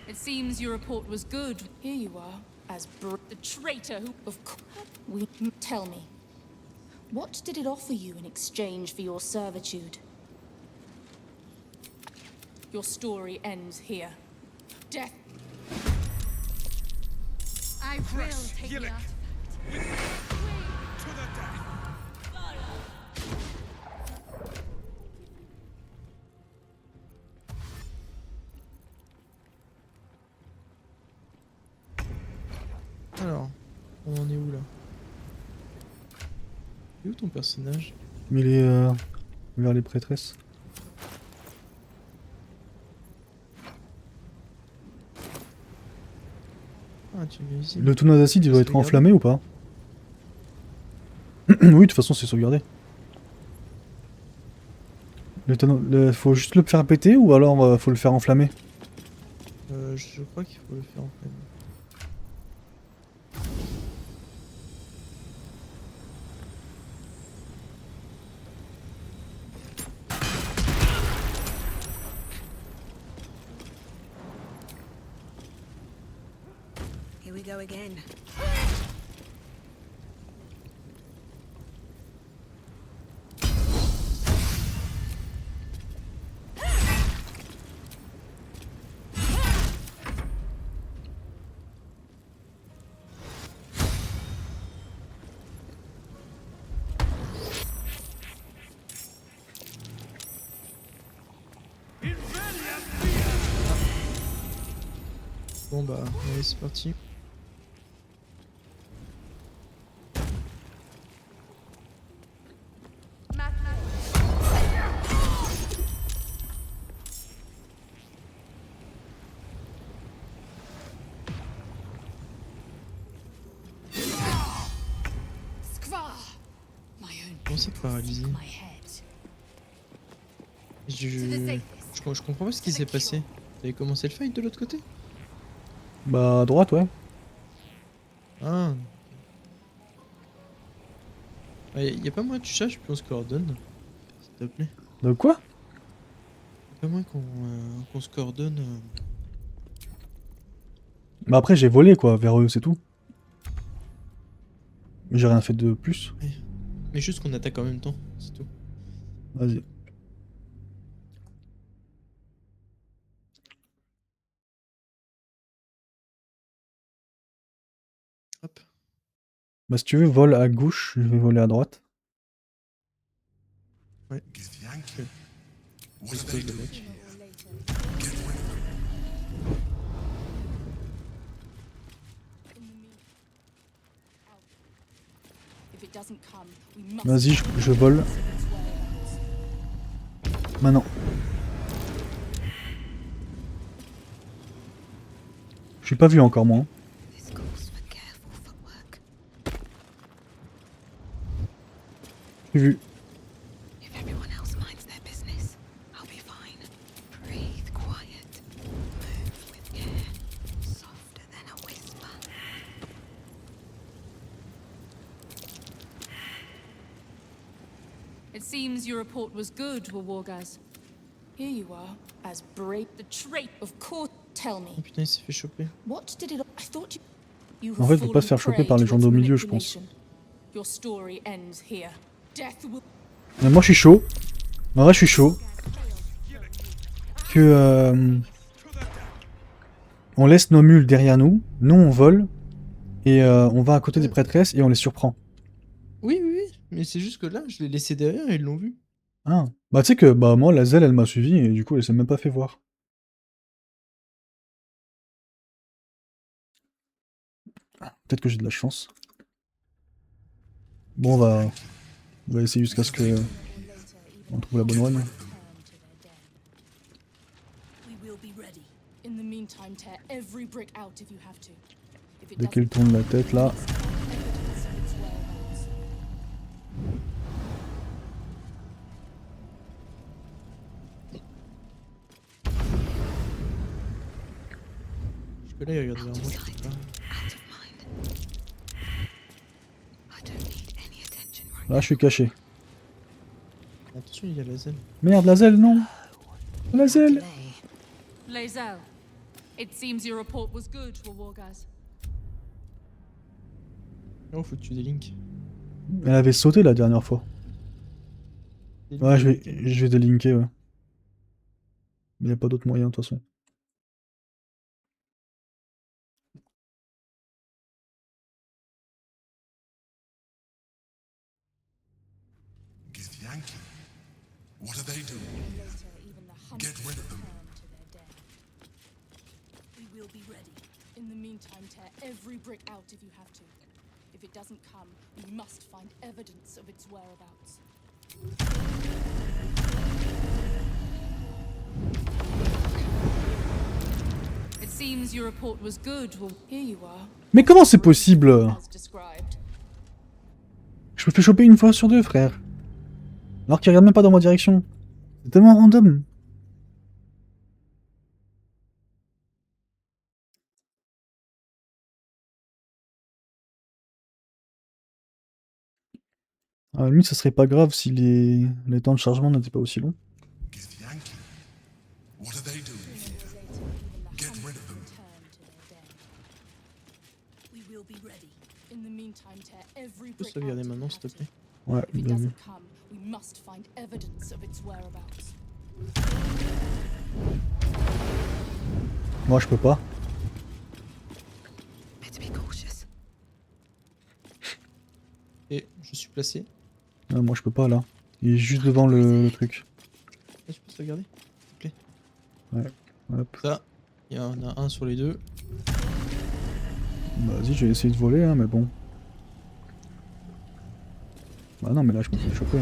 It seems your report was good. Here you are, as the traitor who, of course, tell me. What did it offer you in exchange for your servitude? Your story ends here. Death. I will take you out. To the death! Alors, on en est où là? Il est où ton personnage? Mais il est vers les prêtresses. Ah, tu viens ici. Le tonneau d'acide, il doit être Sauvegarder. enflammé ou pas? Oui, de toute façon, c'est sauvegardé. Faut juste le faire péter ou alors faut le faire enflammer? Je crois qu'il faut le faire en fait. Here we go again. Bon bah, allez, c'est parti. Comment c'est paralysé? Je comprends pas ce qui s'est passé. T'avais commencé le fight de l'autre côté? Bah, à droite, ouais. Ah. Y a pas moyen que tu cherches puis on se coordonne? S'il te plaît. De quoi? Y a pas moyen qu'on se coordonne? Bah après, j'ai volé, quoi, vers eux, c'est tout. J'ai rien fait de plus. Mais juste qu'on attaque en même temps, c'est tout. Vas-y. Hop. Bah si tu veux, vole à gauche, je vais voler à droite. Ouais. Githyanki. What Juste are they pose le doing? mec. Get rid of them. If it doesn't come, we must Vas-y, je vole. Maintenant. Je suis pas vu encore, moi. Hein. This calls for careful footwork. Je suis vu. If everyone else minds their business, I'll be fine. Breathe quiet. Move with care. Softer than a whisper. It seems your report was good, Wargaz. Here you are, as brave the trait of course. Tell me, Oh putain, il s'est fait choper. what did it? I thought you. En fait, faut pas se faire choper par les gens d'au milieu, je pense. Your story ends here. Death will. Mais moi, je suis chaud. En vrai, je suis chaud. Que on laisse nos mules derrière nous. Nous, on vole et on va à côté des prêtresses et on les surprend. Oui, oui, oui. Mais c'est juste que là, je l'ai laissé derrière et ils l'ont vu. Ah. Bah tu sais que bah moi, la Zelle, elle m'a suivi et du coup, elle s'est même pas fait voir. Peut-être que j'ai de la chance. Bon, on va essayer jusqu'à ce que on trouve la bonne run. We will be ready. In the meantime, tear every brick out if you have to. If it Dès qu'elle tourne la tête là. Parce que là, il regarde vers moi, je sais pas. Là, je suis caché. Attention, il y a la zèle. Merde, la Zelle, non. La Zelle. Lae'zel, it seems your report was good, Wargaz. Oh, faut tuer des links. Elle avait sauté la dernière fois. Ouais, je vais délinker, ouais. Il n'y a pas d'autre moyen, de toute façon. Githyanki. What are they doing? Get rid of them. We will be ready. In the meantime, tear every brick out if you have to. If it doesn't come, we must find evidence of its whereabouts. It seems your report was good. Well, here you are. Mais comment c'est possible? As described. Je me fais choper une fois sur deux, frère. Alors qu'il regarde même pas dans ma direction. C'est tellement random. À la limite, ça serait pas grave si les temps de chargement n'étaient pas aussi longs. Githyanki. What are they doing here? Get rid of them. We will be ready. In the meantime, tear every Tu peux brick sauvegarder out of maintenant, the s'il te plaît. Ouais, If it bien vu. doesn't come, we must find evidence of its whereabouts. Moi, je peux pas. Better be cautious. Et je suis placé. Ah, moi, je peux pas là. Il est juste devant le truc. Là, tu peux sauvegarder, s'il te plaît. Ouais. Hop. Ça, il y en a un sur les deux. Vas-y, je vais essayer de voler, hein, mais bon. Bah non, mais là, je me fais choper.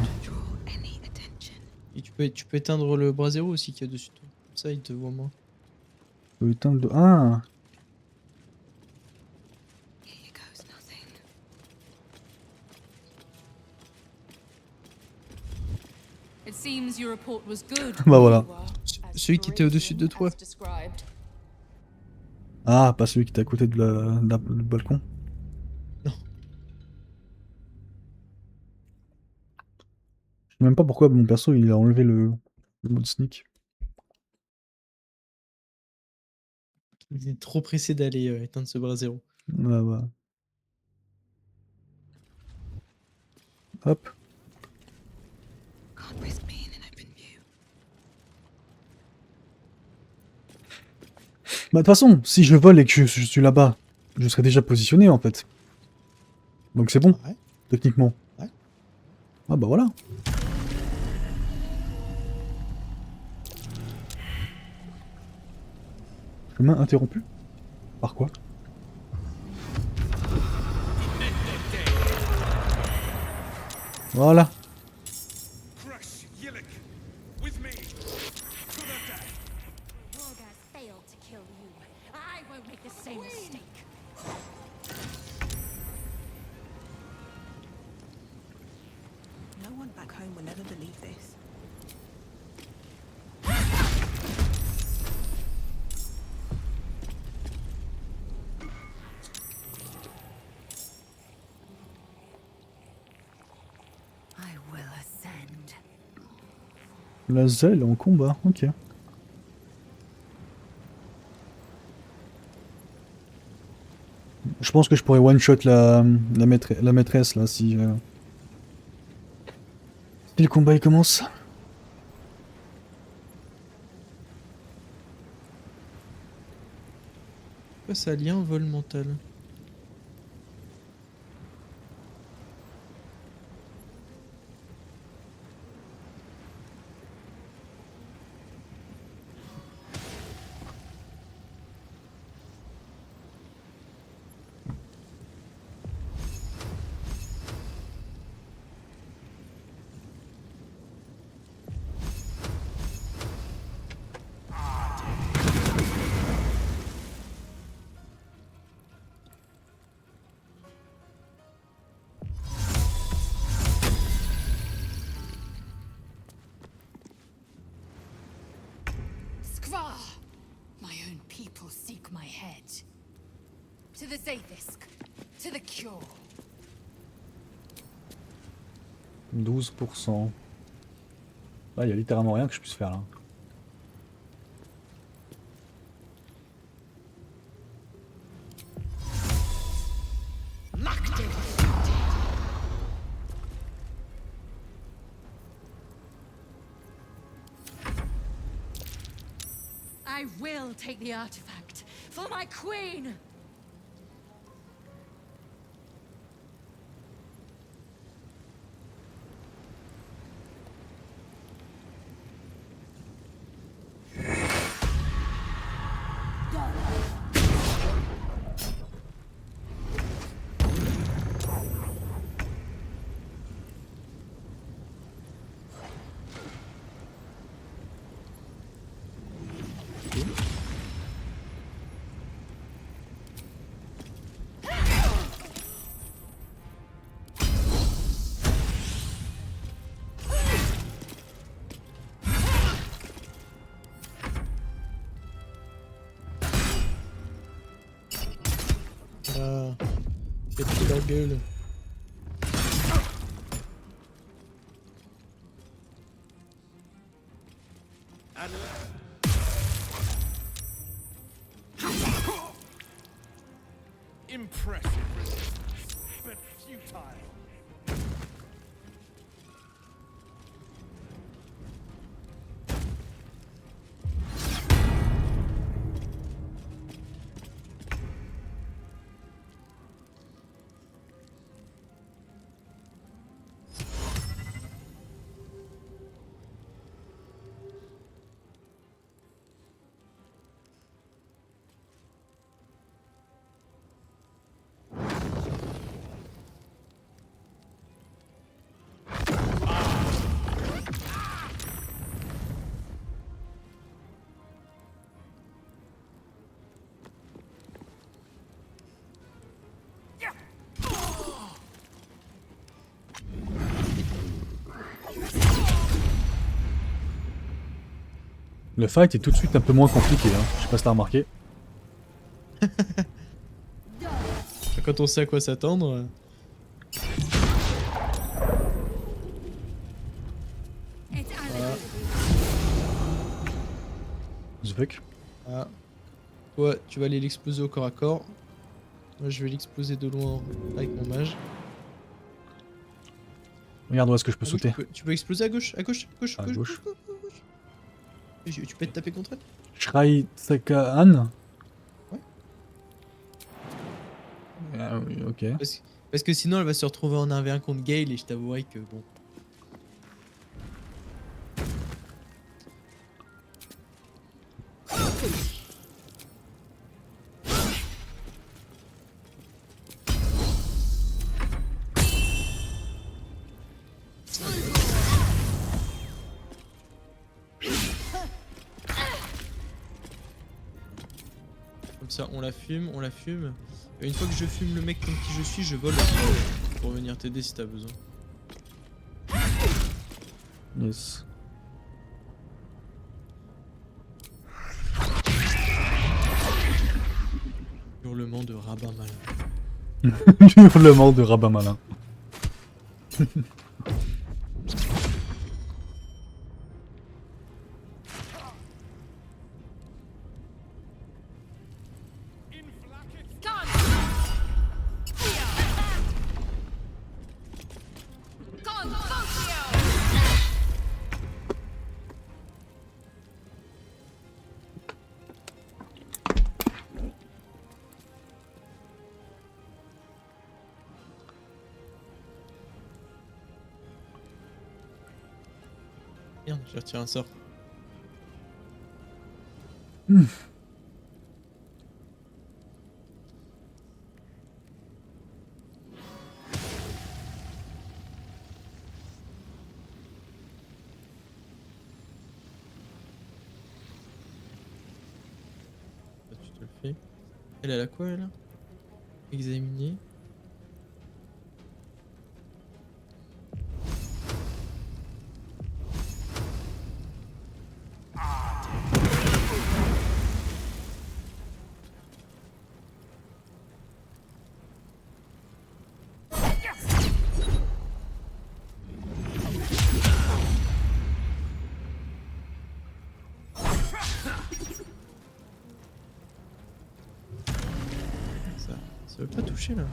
Et tu peux éteindre le bras zéro aussi qu'il y a dessus de toi. Comme ça, il te voit moins. Je peux éteindre le... Ah! It seems your report was good. Bah voilà. Celui qui était au-dessus de toi. As described. Ah, pas celui qui était à côté du balcon. Non. Je sais même pas pourquoi mon perso il a enlevé le mode sneak. Il est trop pressé d'aller éteindre ce bras zéro. Ouais, ouais. Hop. Can't risk being in open view. Bah de toute façon, si je vole et que je suis là-bas, je serai déjà positionné en fait. Donc c'est bon, Ouais. techniquement. Ouais. Ah bah voilà. Chemin interrompu? Par quoi? Voilà. Crush Yillik with me to the death. Wargas failed to kill you. I won't make the same mistake. No one back home will ever believe this. I will ascend. La zèle en combat, ok. Je pense que je pourrais one-shot la maîtresse là si le combat il commence. Pourquoi ça a lien au vol mental? Skvar! My own people seek my head. To the Zaithisk. To the cure. 12%. Là, il y a littéralement rien que je puisse faire là. I will take the artifact for my queen. Faites la gueule. Impressive resistance, but futile. Le fight est tout de suite un peu moins compliqué, hein. Je sais pas si t'as remarqué. Quand on sait à quoi s'attendre. The fuck. Ah. Toi, tu vas aller l'exploser au corps à corps. Moi, je vais l'exploser de loin avec mon mage. Regarde où est-ce que je peux Ah oui, sauter. tu peux exploser à gauche, à gauche, à gauche, À gauche. Tu peux te taper contre elle. Shrai Sakaan. Ouais. Ah oui, ok. Parce que sinon, elle va se retrouver en 1v1 contre Gale et je t'avouerai que bon. Comme ça, on la fume, on la fume. Et une fois que je fume le mec comme qui je suis, je vole pour venir t'aider si t'as besoin. Yes. Hurlement de rabbin malin. Hurlement de rabbin malin. Merde, j'ai retiré un sort. Ça, tu te le fais. Elle a quoi, elle? Examiner. Ça veut pas toucher là.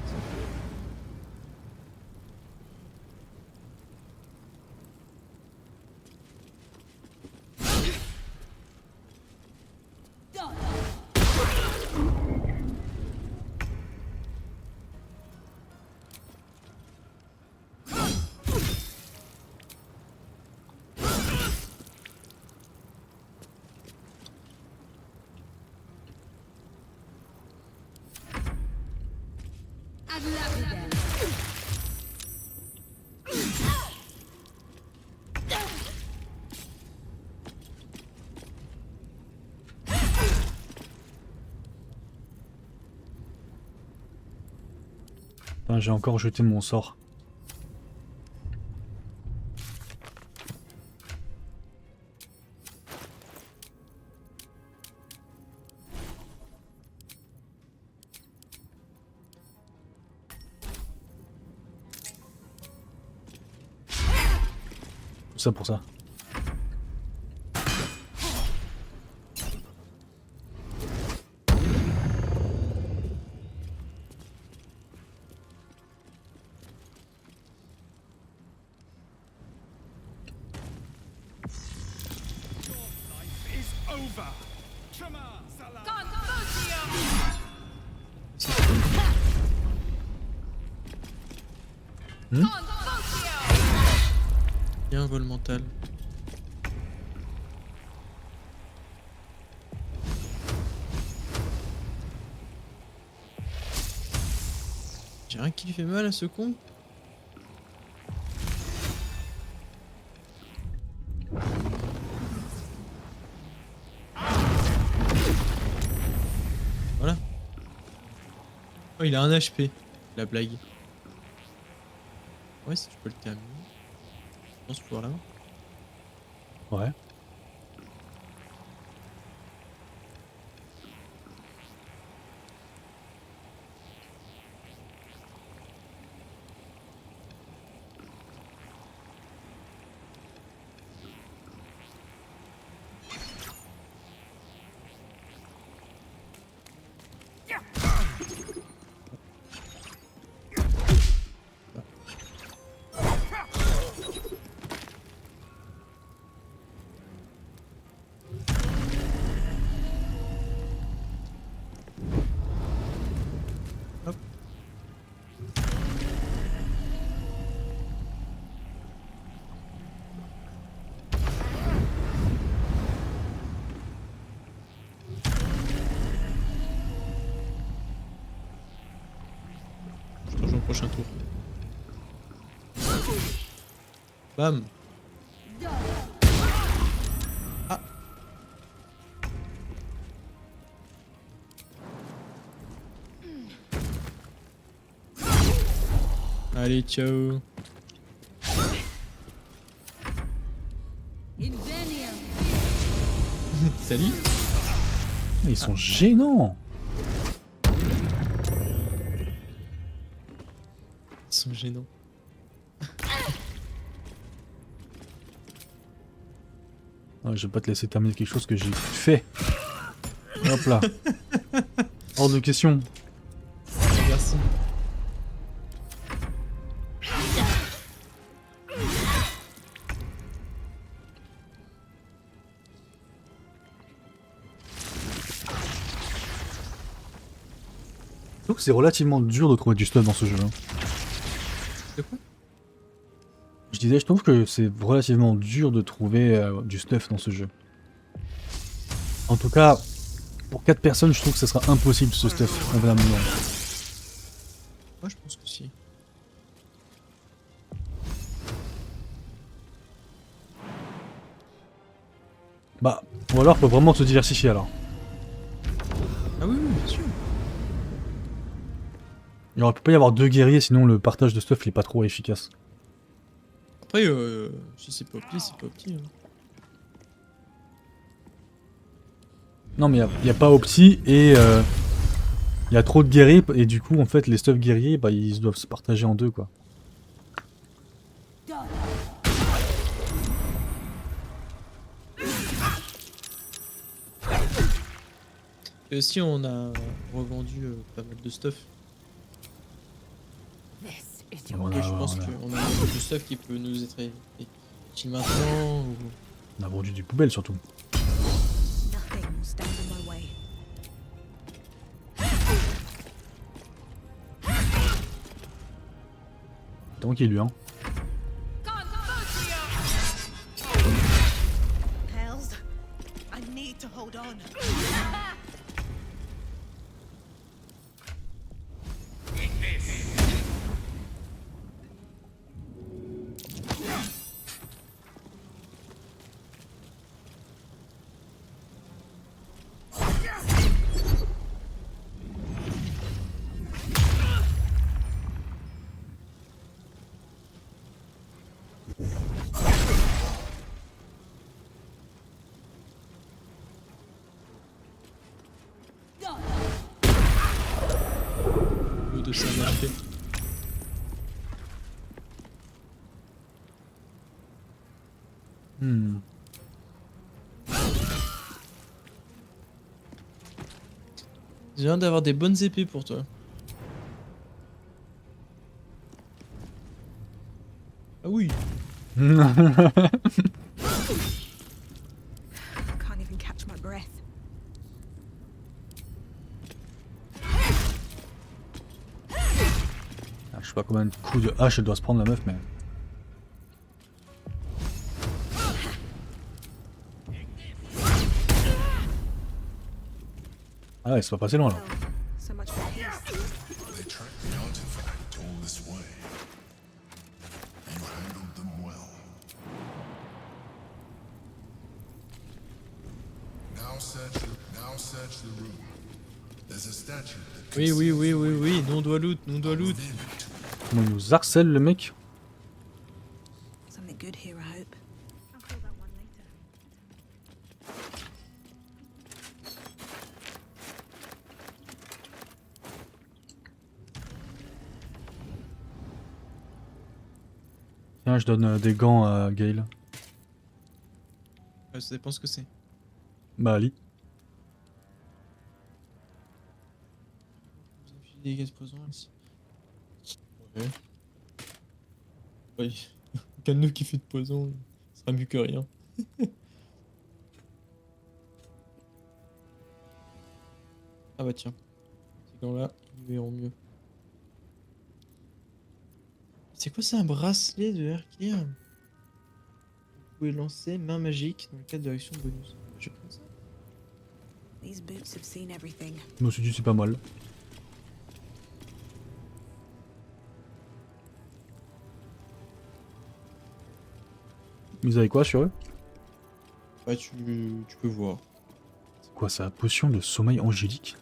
Putain, j'ai encore jeté mon sort. ça pour ça. Is over. Shema Salah. Il y a un vol mental. J'ai rien qui lui fait mal à ce con. Voilà. Oh, il a un HP. La blague. Ouais, si tu peux le terminer. Dans ce pouvoir là. Ouais. Je te rejoins au prochain tour. Bam. Ah. Allez, ciao. Salut. Ils sont gênants. Ils sont gênants. Ouais, je vais pas te laisser terminer quelque chose que j'ai fait. Hop là. Hors de question. Merci. Je trouve que c'est relativement dur de trouver du stuff dans ce jeu. De quoi? Je disais, je trouve que c'est relativement dur de trouver du stuff dans ce jeu. En tout cas, pour 4 personnes, je trouve que ce sera impossible ce stuff. On verra mieux. Moi, je pense que si. Bah, ou alors faut vraiment se diversifier alors. Ah oui, oui, bien sûr. Il ne peut pas y avoir 2 guerriers, sinon le partage de stuff il est pas trop efficace. Après, si c'est pas opti, c'est pas opti. Hein. Non mais il n'y a pas opti et il y a trop de guerriers et du coup en fait les stuff guerriers bah ils doivent se partager en 2 quoi. Et aussi on a revendu pas mal de stuff. Et Et je pense qu'on a du stuff qui peut nous être utile maintenant. Ou... On a vendu du poubelle surtout. Nothing stands in my way. Tranquille lui hein. Hells, I need to hold on. Ou de 5 HP. Hmm. J'ai l'air d'avoir des bonnes épées pour toi. Ah oui. Can't even catch my breath. Ah, je sais pas combien de coups de hache elle doit se prendre la meuf, mais. Ah ouais, c'est pas passé loin là. So much for peace. They tracked the artifact all this way. You handled them well. Now search the room. There's a statue that Oui, oui, oui, oui, oui. Nous on doit loot, nous on doit loot. Comment il nous harcèle le mec? Something good here, I hope. Tiens, je donne des gants à Gale. Ça dépend ce que c'est. Bah Ali. Des gaz poison ici. Ouais. Oui. Aucun de nous qui fait de poison, ce sera mieux que rien. Ah bah tiens. Ces gants-là, ils verront mieux. C'est quoi ça, un bracelet de Hercule? Vous pouvez lancer main magique dans le cadre de l'action bonus. Je prends ça. These boots have seen everything. Je me suis dit c'est pas mal. Ils avaient quoi sur eux? Ouais, tu peux voir. C'est quoi ça? Potion de sommeil angélique?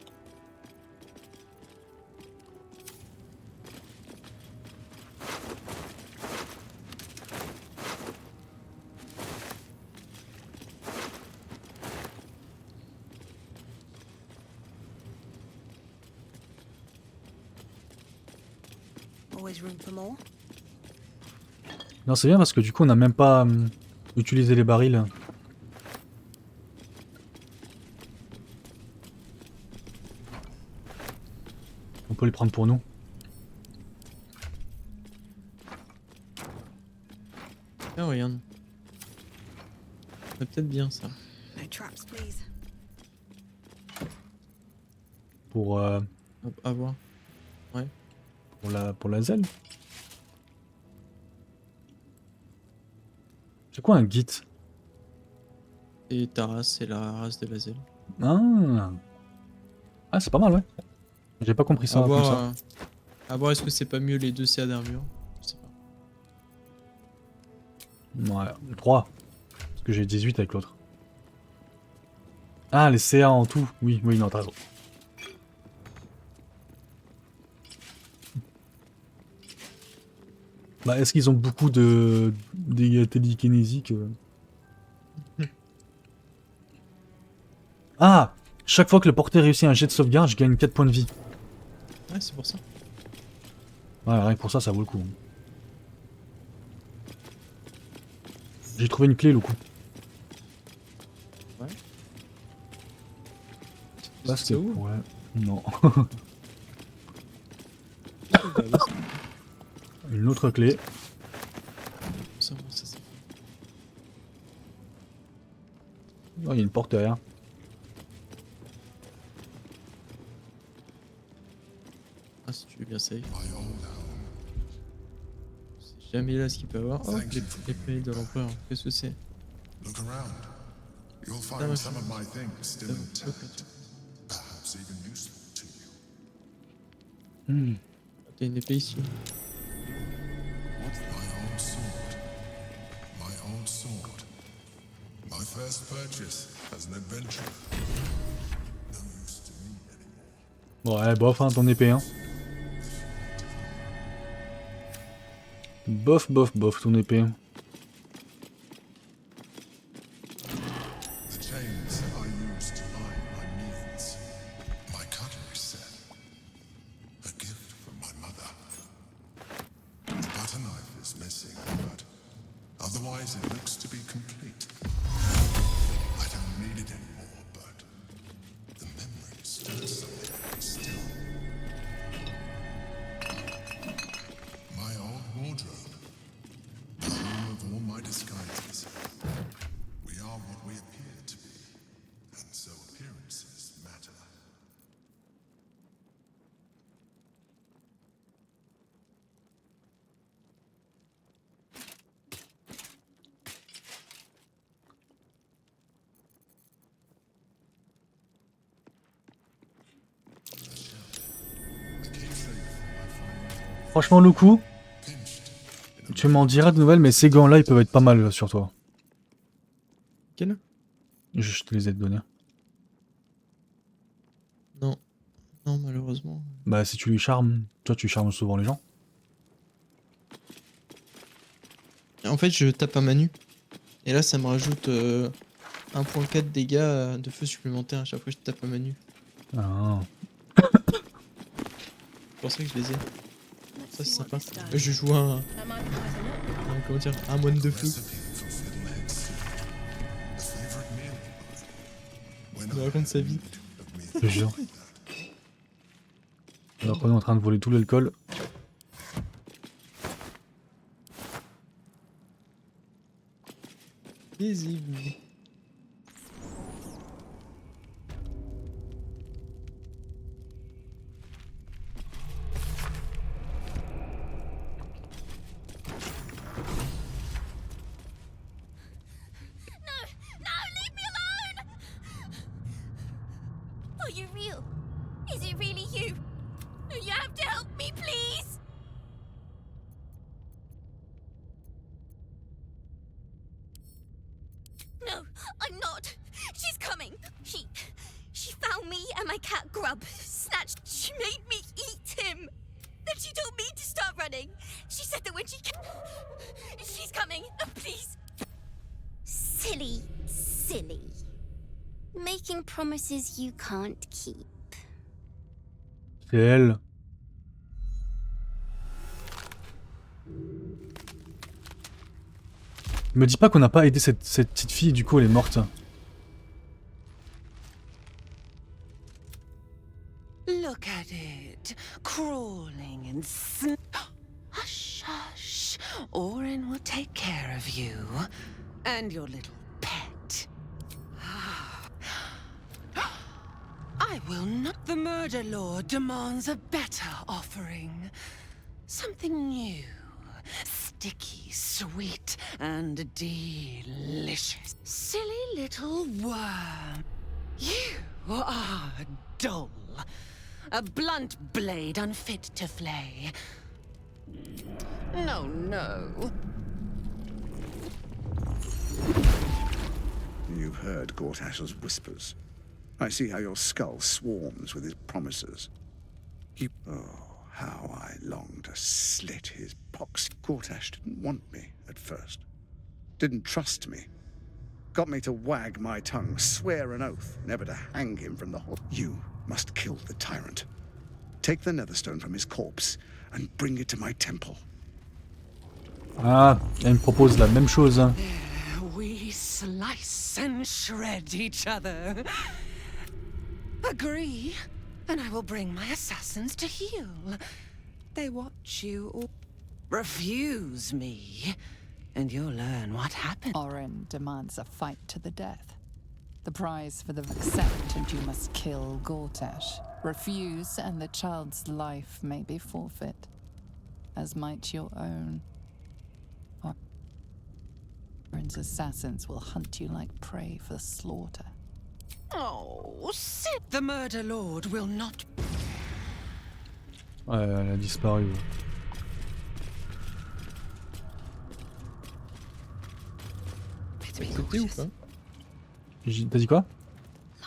Always room for more. Non, c'est bien parce que du coup on n'a même pas utilisé les barils. On peut les prendre pour nous. Ah regarde. C'est peut-être bien ça. No traps, please. Pour À voir. Ouais. pour la zèle. C'est quoi un git? Et ta race, c'est la race de la zèle. Ah, ah c'est pas mal, ouais. J'ai pas compris ça À comme voir, ça. à voir, est-ce que c'est pas mieux les 2 CA d'armure? Je sais pas. Ouais, 3. Parce que j'ai 18 avec l'autre. Ah, les CA en tout. Oui, oui, non, t'as raison. Bah, est-ce qu'ils ont beaucoup de dégâts télékinésiques Ah! Chaque fois que le porteur réussit un jet de sauvegarde, je gagne 4 points de vie. Ouais, c'est pour ça. Ouais, rien que pour ça, ça vaut le coup. J'ai trouvé une clé, le coup. Ouais. Parce que... C'est où? Ouais. Non. Une autre clé. Ça, bon, ça, c'est fait. Oh, il y a une porte derrière. Ah, si tu veux bien safe. C'est jamais là ce qu'il peut avoir. Oh, les planètes de l'empereur. Qu'est-ce que c'est? Look around. You'll Ah, find ouais. some of my things still intact. Perhaps even useful to you. T'as une épée ici. My old sword. My first purchase as an adventurer. No use to me anymore. Bon, ouais, bof, hein, ton épée, hein. Bof, bof, bof, ton épée. The chains I used to bind my needs. My cutlery set. A gift from my mother. The butter knife is missing, but Otherwise, it looks to be complete. I don't need it anymore, but the memory stirs something still. My old wardrobe. The home of all my disguises. We are what we appear to be, and so appearances matter. Franchement, Loukou, tu m'en diras de nouvelles, mais ces gants-là, ils peuvent être pas mal sur toi. Quel? Je te les ai donnés. Non. Non, malheureusement. Bah, si tu les charmes, toi, tu charmes souvent les gens. En fait, je tape à main nue. Et là, ça me rajoute 1.4 dégâts de feu supplémentaires à chaque fois que je tape à main nue. Ah. C'est pour ça que je les ai. Ça, c'est sympa. Je joue comment dire, un moine de feu. Il me raconte sa vie. Je te jure. Alors qu'on est en train de voler tout l'alcool. Taisez-vous. Are you real? Is it really you? You have to help me, please! No, I'm not. She's coming. She found me and my cat Grub. Snatched. She made me eat him. Then she told me to start running. She said that when she's coming. Please. Silly, silly. Making promises you can't keep. C'est elle. Me dis pas qu'on n'a pas aidé cette petite fille, du coup elle est morte. Look at it, crawling and hush, hush. Orin will take care of you and your little pet. I will not. The Murder Lord demands a better offering. Something new. Sticky, sweet, and delicious. Silly little worm. You are dull. A blunt blade unfit to flay. No, no. You've heard Gortash's whispers. I see how your skull swarms with his promises. Oh, how I long to slit his pox. Gortash didn't want me at first. Didn't trust me. Got me to wag my tongue, swear an oath, never to hang him from the hole. You must kill the tyrant. Take the Netherstone from his corpse and bring it to my temple. Ah, elle me propose la même chose. Hein. We slice and shred each other. Agree, and I will bring my assassins to heal. They watch you. Refuse me, and you'll learn what happened. Orin demands a fight to the death. The prize for the accept, and you must kill Gortash. Refuse, and the child's life may be forfeit, as might your own. Orin's assassins will hunt you like prey for the slaughter. Oh, sit. The Murder Lord will not. Ouais, elle a disparu. T'as accepté ou pas? T'as dit quoi?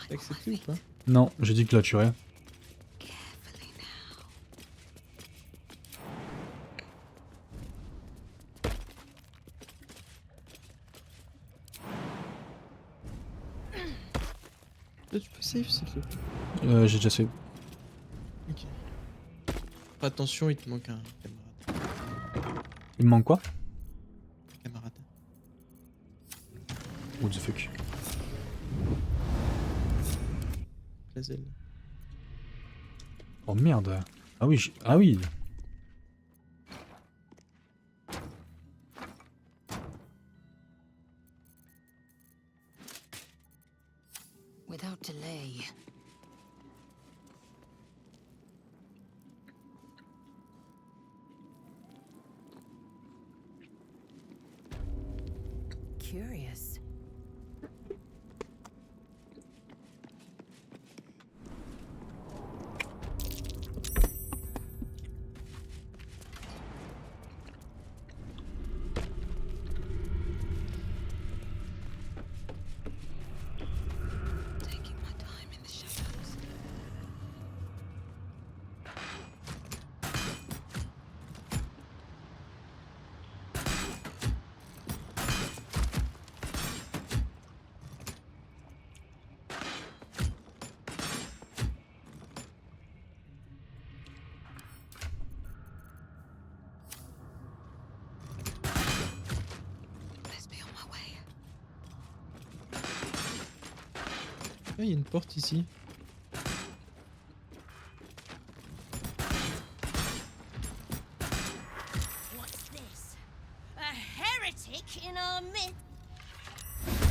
T'as accepté ou pas? Non, j'ai dit que tu la tuerais. Là, tu peux save s'il te plaît. J'ai déjà fait. Ok. Fais attention, il te manque un camarade. Il me manque quoi? Un camarade. What the fuck. Lazel. Oh merde. Ah oui, ah oui. Without delay. Curious. Taking my time in the shadows. Let's be on my way. Ah, il y a une porte ici. What's this? A heretic in our midst?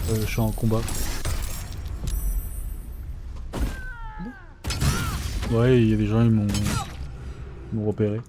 Je suis en combat. Ouais, il y a des gens, ils m'ont repéré.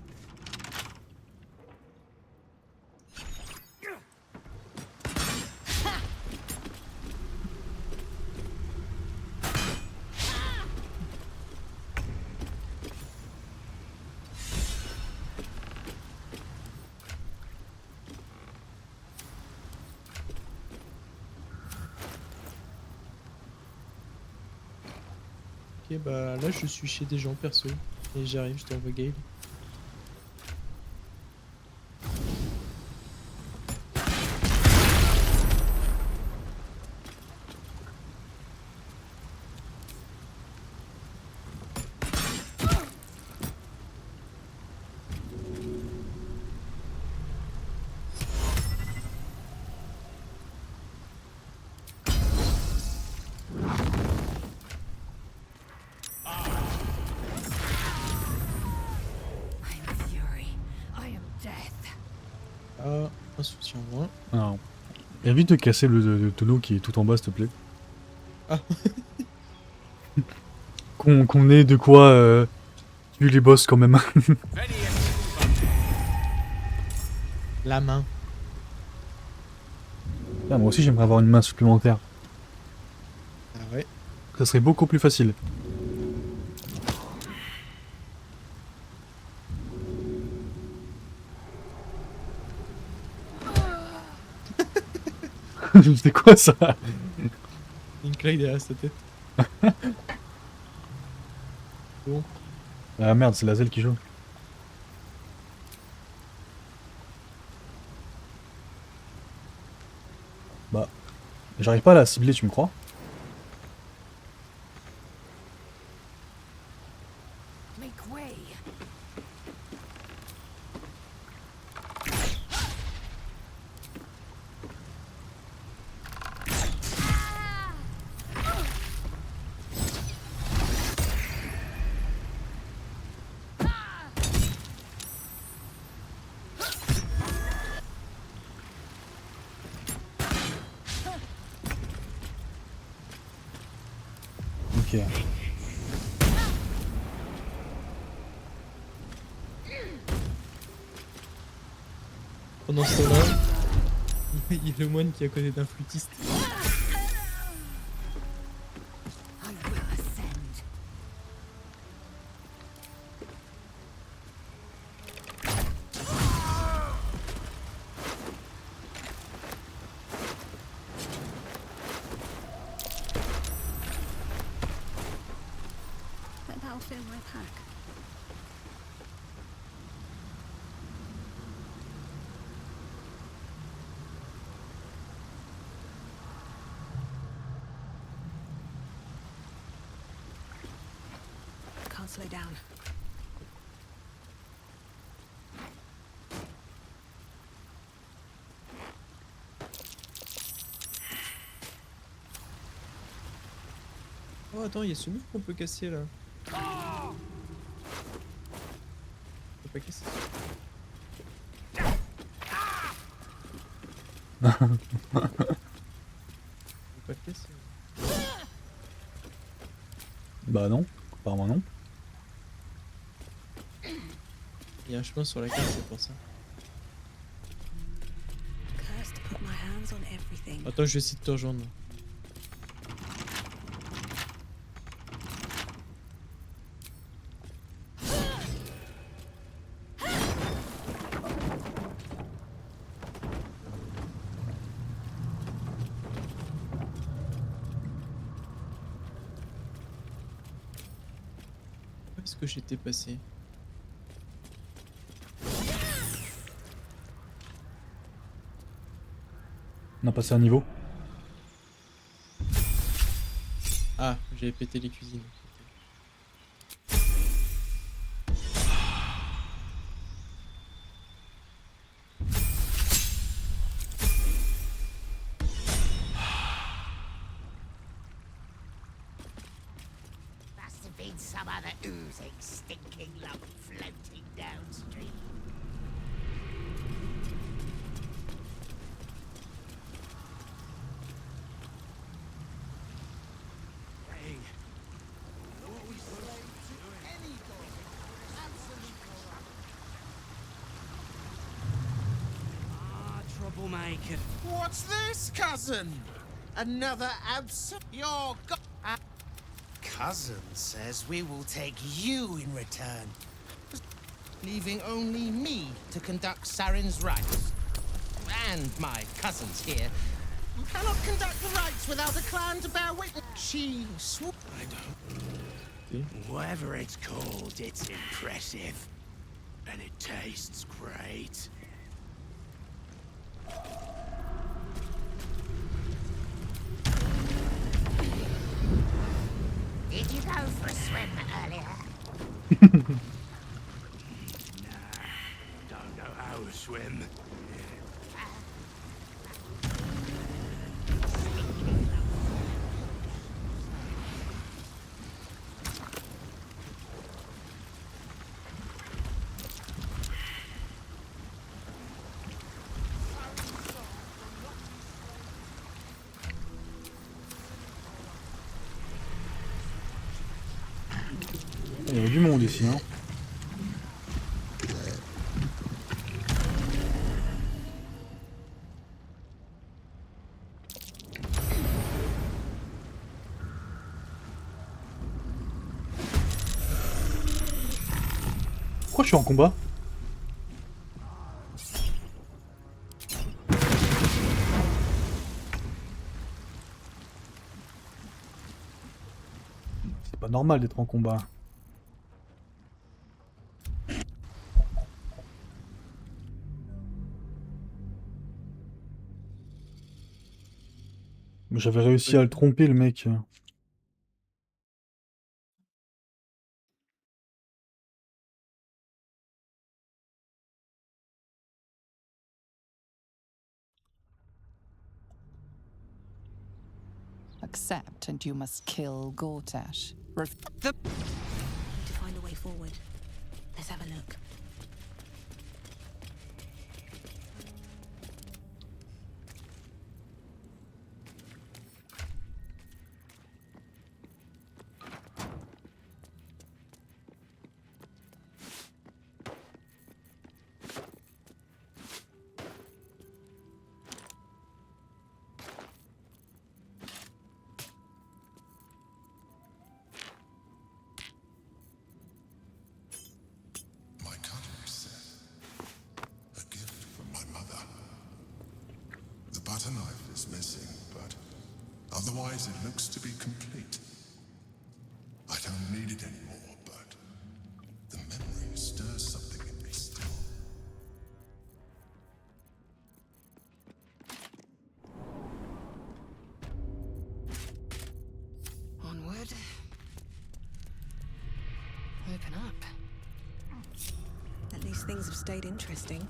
Ok, bah là je suis chez des gens perso. Et j'arrive, je t'envoie Gale. I'm fury. I am death. Ah, un soutien en moins. Alors, évite de casser le tonneau qui est tout en bas, s'il te plaît. Ah. Qu'on ait de quoi tuer les boss quand même. La main. Ah, moi aussi j'aimerais avoir une main supplémentaire. Ah ouais. Ça serait beaucoup plus facile. C'est quoi ça? Une claque derrière sa tête. Bon. Ah merde, c'est Lazel qui joue. Bah, j'arrive pas à la cibler, tu me crois? Make way. Ok. Pendant ce temps-là, il y a le moine qui est à côté d'un flûtiste. I will ascend. But that'll fill my pack. Can't slow down. Oh attends, il y a ce mur qu'on peut casser là. On peut pas casser. On peut pas le casser. Bah non, apparemment non. Il y a un chemin sur la carte, c'est pour ça. Cursed to put my hands on everything. Attends, je vais essayer de te rejoindre. Où est-ce que j'étais passé? On a passé un niveau. Ah, j'avais pété les cuisines. Must have been some other oozing, stinking lump floating downstream. Troublemaker. What's this, cousin? Another absent? Your cousin says we will take you in return, leaving only me to conduct Saren's rites. And my cousins here cannot conduct the rites without a clan to bear witness. She swore. I don't. Whatever it's called, it's impressive. And it tastes great. Did you go for a swim earlier? Don't know how to swim. Il y avait du monde ici, hein. Pourquoi je suis en combat? C'est pas normal d'être en combat. J'avais réussi à le tromper, le mec. Accept and you must kill Gortash. Need to find a way forward. Let's have a look. My cutter said, a gift from my mother. The butter knife is missing, but otherwise it looks to be complete. I don't need it anymore, but the memory stirs something in me still. Onward. Open up. At least things have stayed interesting.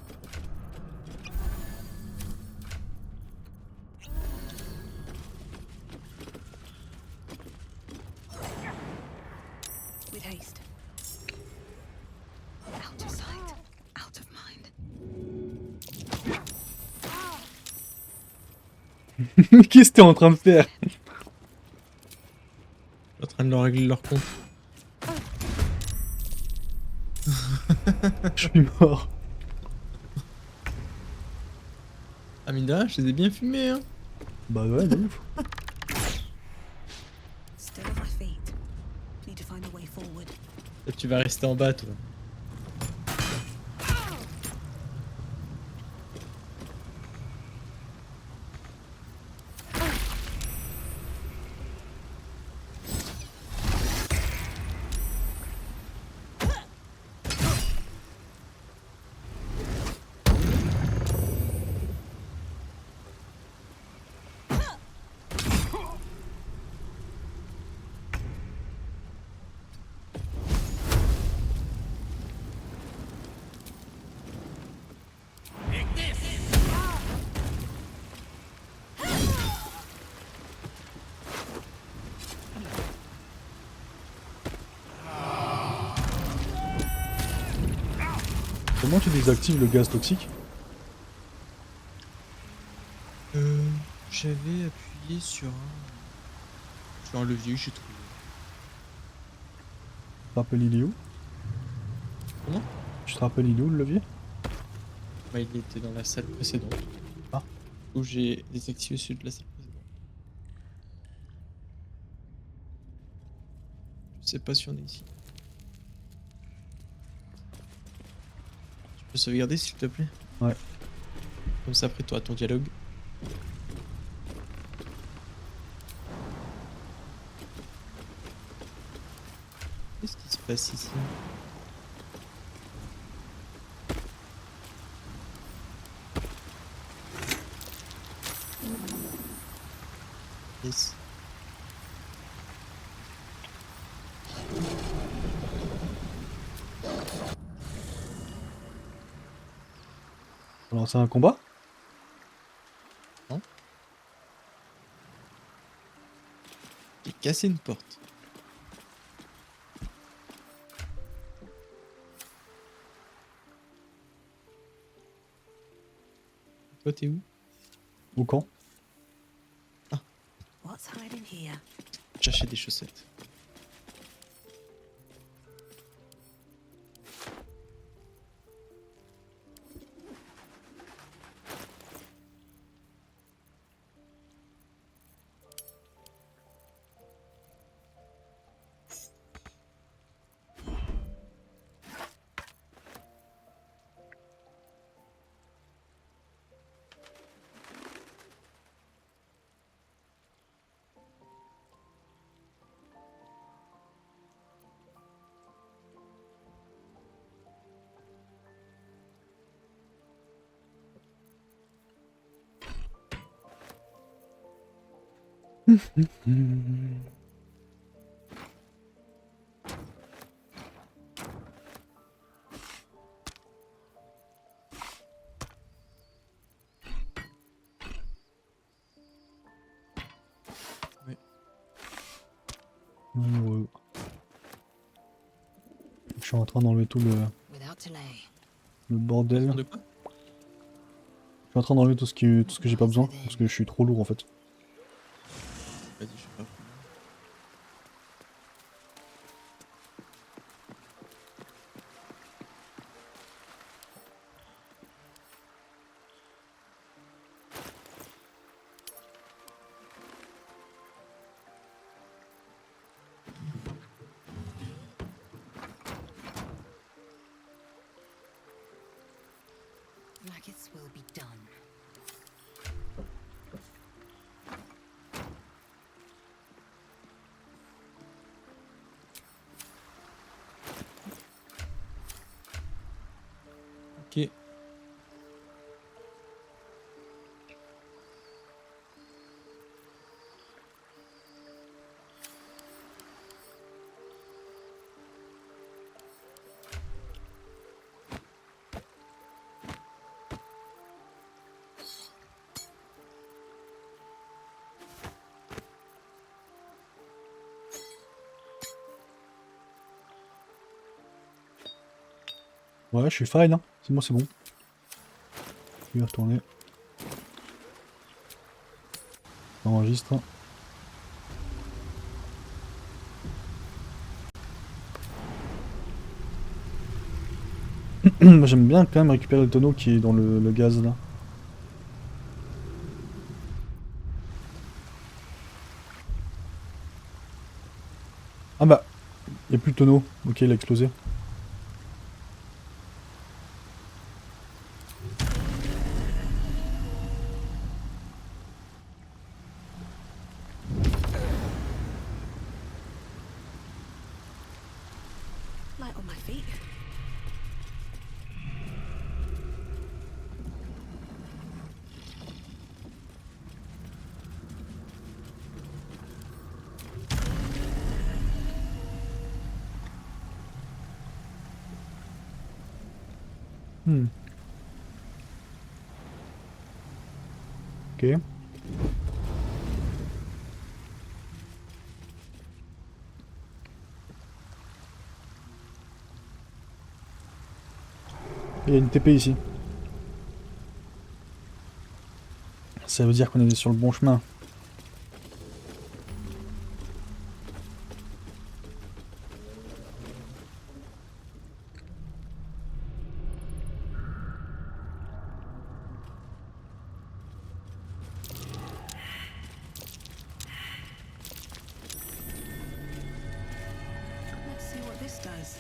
Make haste. Out of sight, out of mind. Qu'est-ce que t'es en train de faire? Je suis en train de leur régler leur compte. Je suis mort. Ah mine de rien, je les ai bien fumés hein. Bah ouais, de ouf. Still on my feet. Need to find a way forward. Là, tu vas rester en bas toi. Comment tu désactives le gaz toxique? J'avais appuyé sur un levier que j'ai trouvé. Tu te rappelles il est où? Comment? Tu te rappelles il est où le levier? Bah, il était dans la salle précédente. Ah. Où j'ai désactivé celui de la salle précédente. Je sais pas si on est ici. Tu peux sauvegarder s'il te plaît? Ouais. Comme ça après toi ton dialogue. Qu'est-ce qui se passe ici? Yes. On va lancer un combat? Non. J'ai cassé une porte. Toi t'es où? Au camp? What's hiding here? Chercher des chaussettes. Je suis en train d'enlever tout le bordel. De quoi? Je suis en train d'enlever tout ce que j'ai pas besoin parce que je suis trop lourd en fait. Vas-y, je sais pas. Maggots will be done. Ok. Ouais, je suis fine, hein. C'est bon, c'est bon. Je vais retourner. Enregistre. Moi j'aime bien quand même récupérer le tonneau qui est dans le gaz là. Ah bah, il n'y a plus de tonneau. Ok, il a explosé. Light on my feet. Hmm. Ok. Il y a une TP ici. Ça veut dire qu'on est sur le bon chemin. Let's see what this does.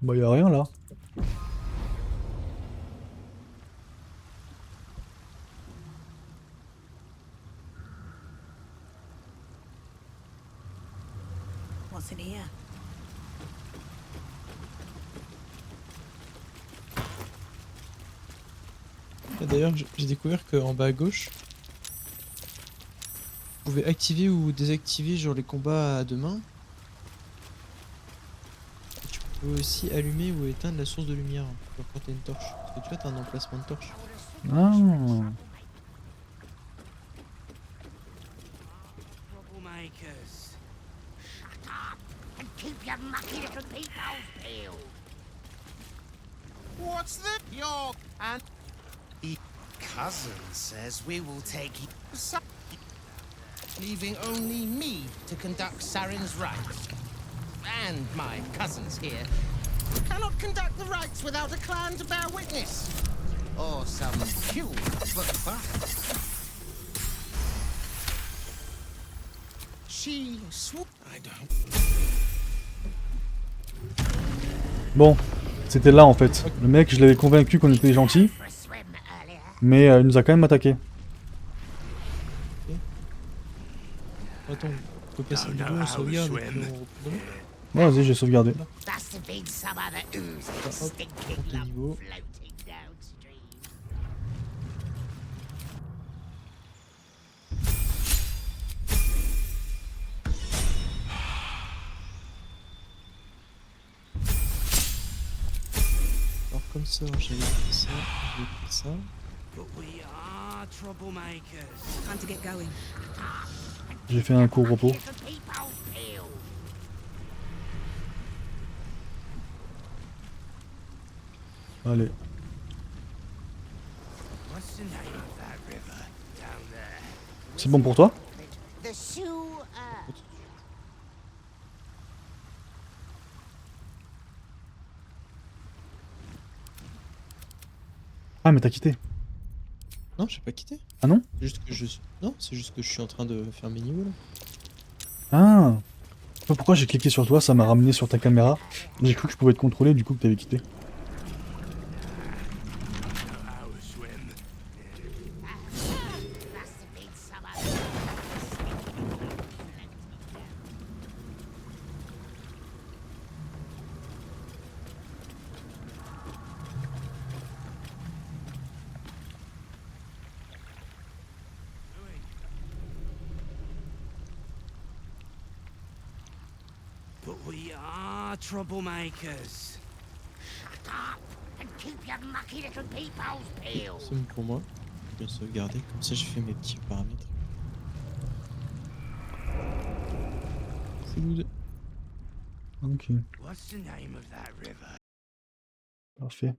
Bah, y a rien là. What's in here? Et d'ailleurs, j'ai découvert qu'en bas à gauche, vous pouvez activer ou désactiver genre les combats à deux mains. Et tu peux aussi allumer ou éteindre la source de lumière genre quand t'as une torche. Parce que tu vois, t'as un emplacement de torche. Ah. Troublemakers. Shut up and keep your mucky little peepholes peeled. What's this? Your and cousin says we will take leaving only me to conduct Saren's rites. And my cousins here cannot conduct the rites without a clan to bear witness. Or some fuel for the fire. She swooped. I don't. Bon, c'était là en fait. Le mec, je l'avais convaincu qu'on était gentil. Mais il nous a quand même attaqué. Attends, on peut passer le niveau, on sauvegarde et puis on reprend. Ouais, vas-y, j'ai sauvegardé. Must have been some other oozing, stinking lump floating downstream. Alors comme ça, j'avais fait ça, j'ai fait ça. But we are troublemakers. Time to get going. J'ai fait un court repos. Little peepholes peeled. Allez. What's the name of that river down there? C'est bon pour toi? The Sioux. Ah, mais t'as quitté. Non, j'ai pas quitté. Ah non? C'est juste que je suis... Non, c'est juste que je suis en train de faire mes niveaux là. Ah. Je sais pas pourquoi j'ai cliqué sur toi, ça m'a ramené sur ta caméra. J'ai cru que je pouvais te contrôler, du coup que t'avais quitté. But But we are troublemakers. Shut up and keep your mucky little peepholes peeled. C'est bon pour moi. Je vais sauvegarder, comme ça j'ai fait mes petits paramètres. C'est good. Ok, What's the name of that river? parfait.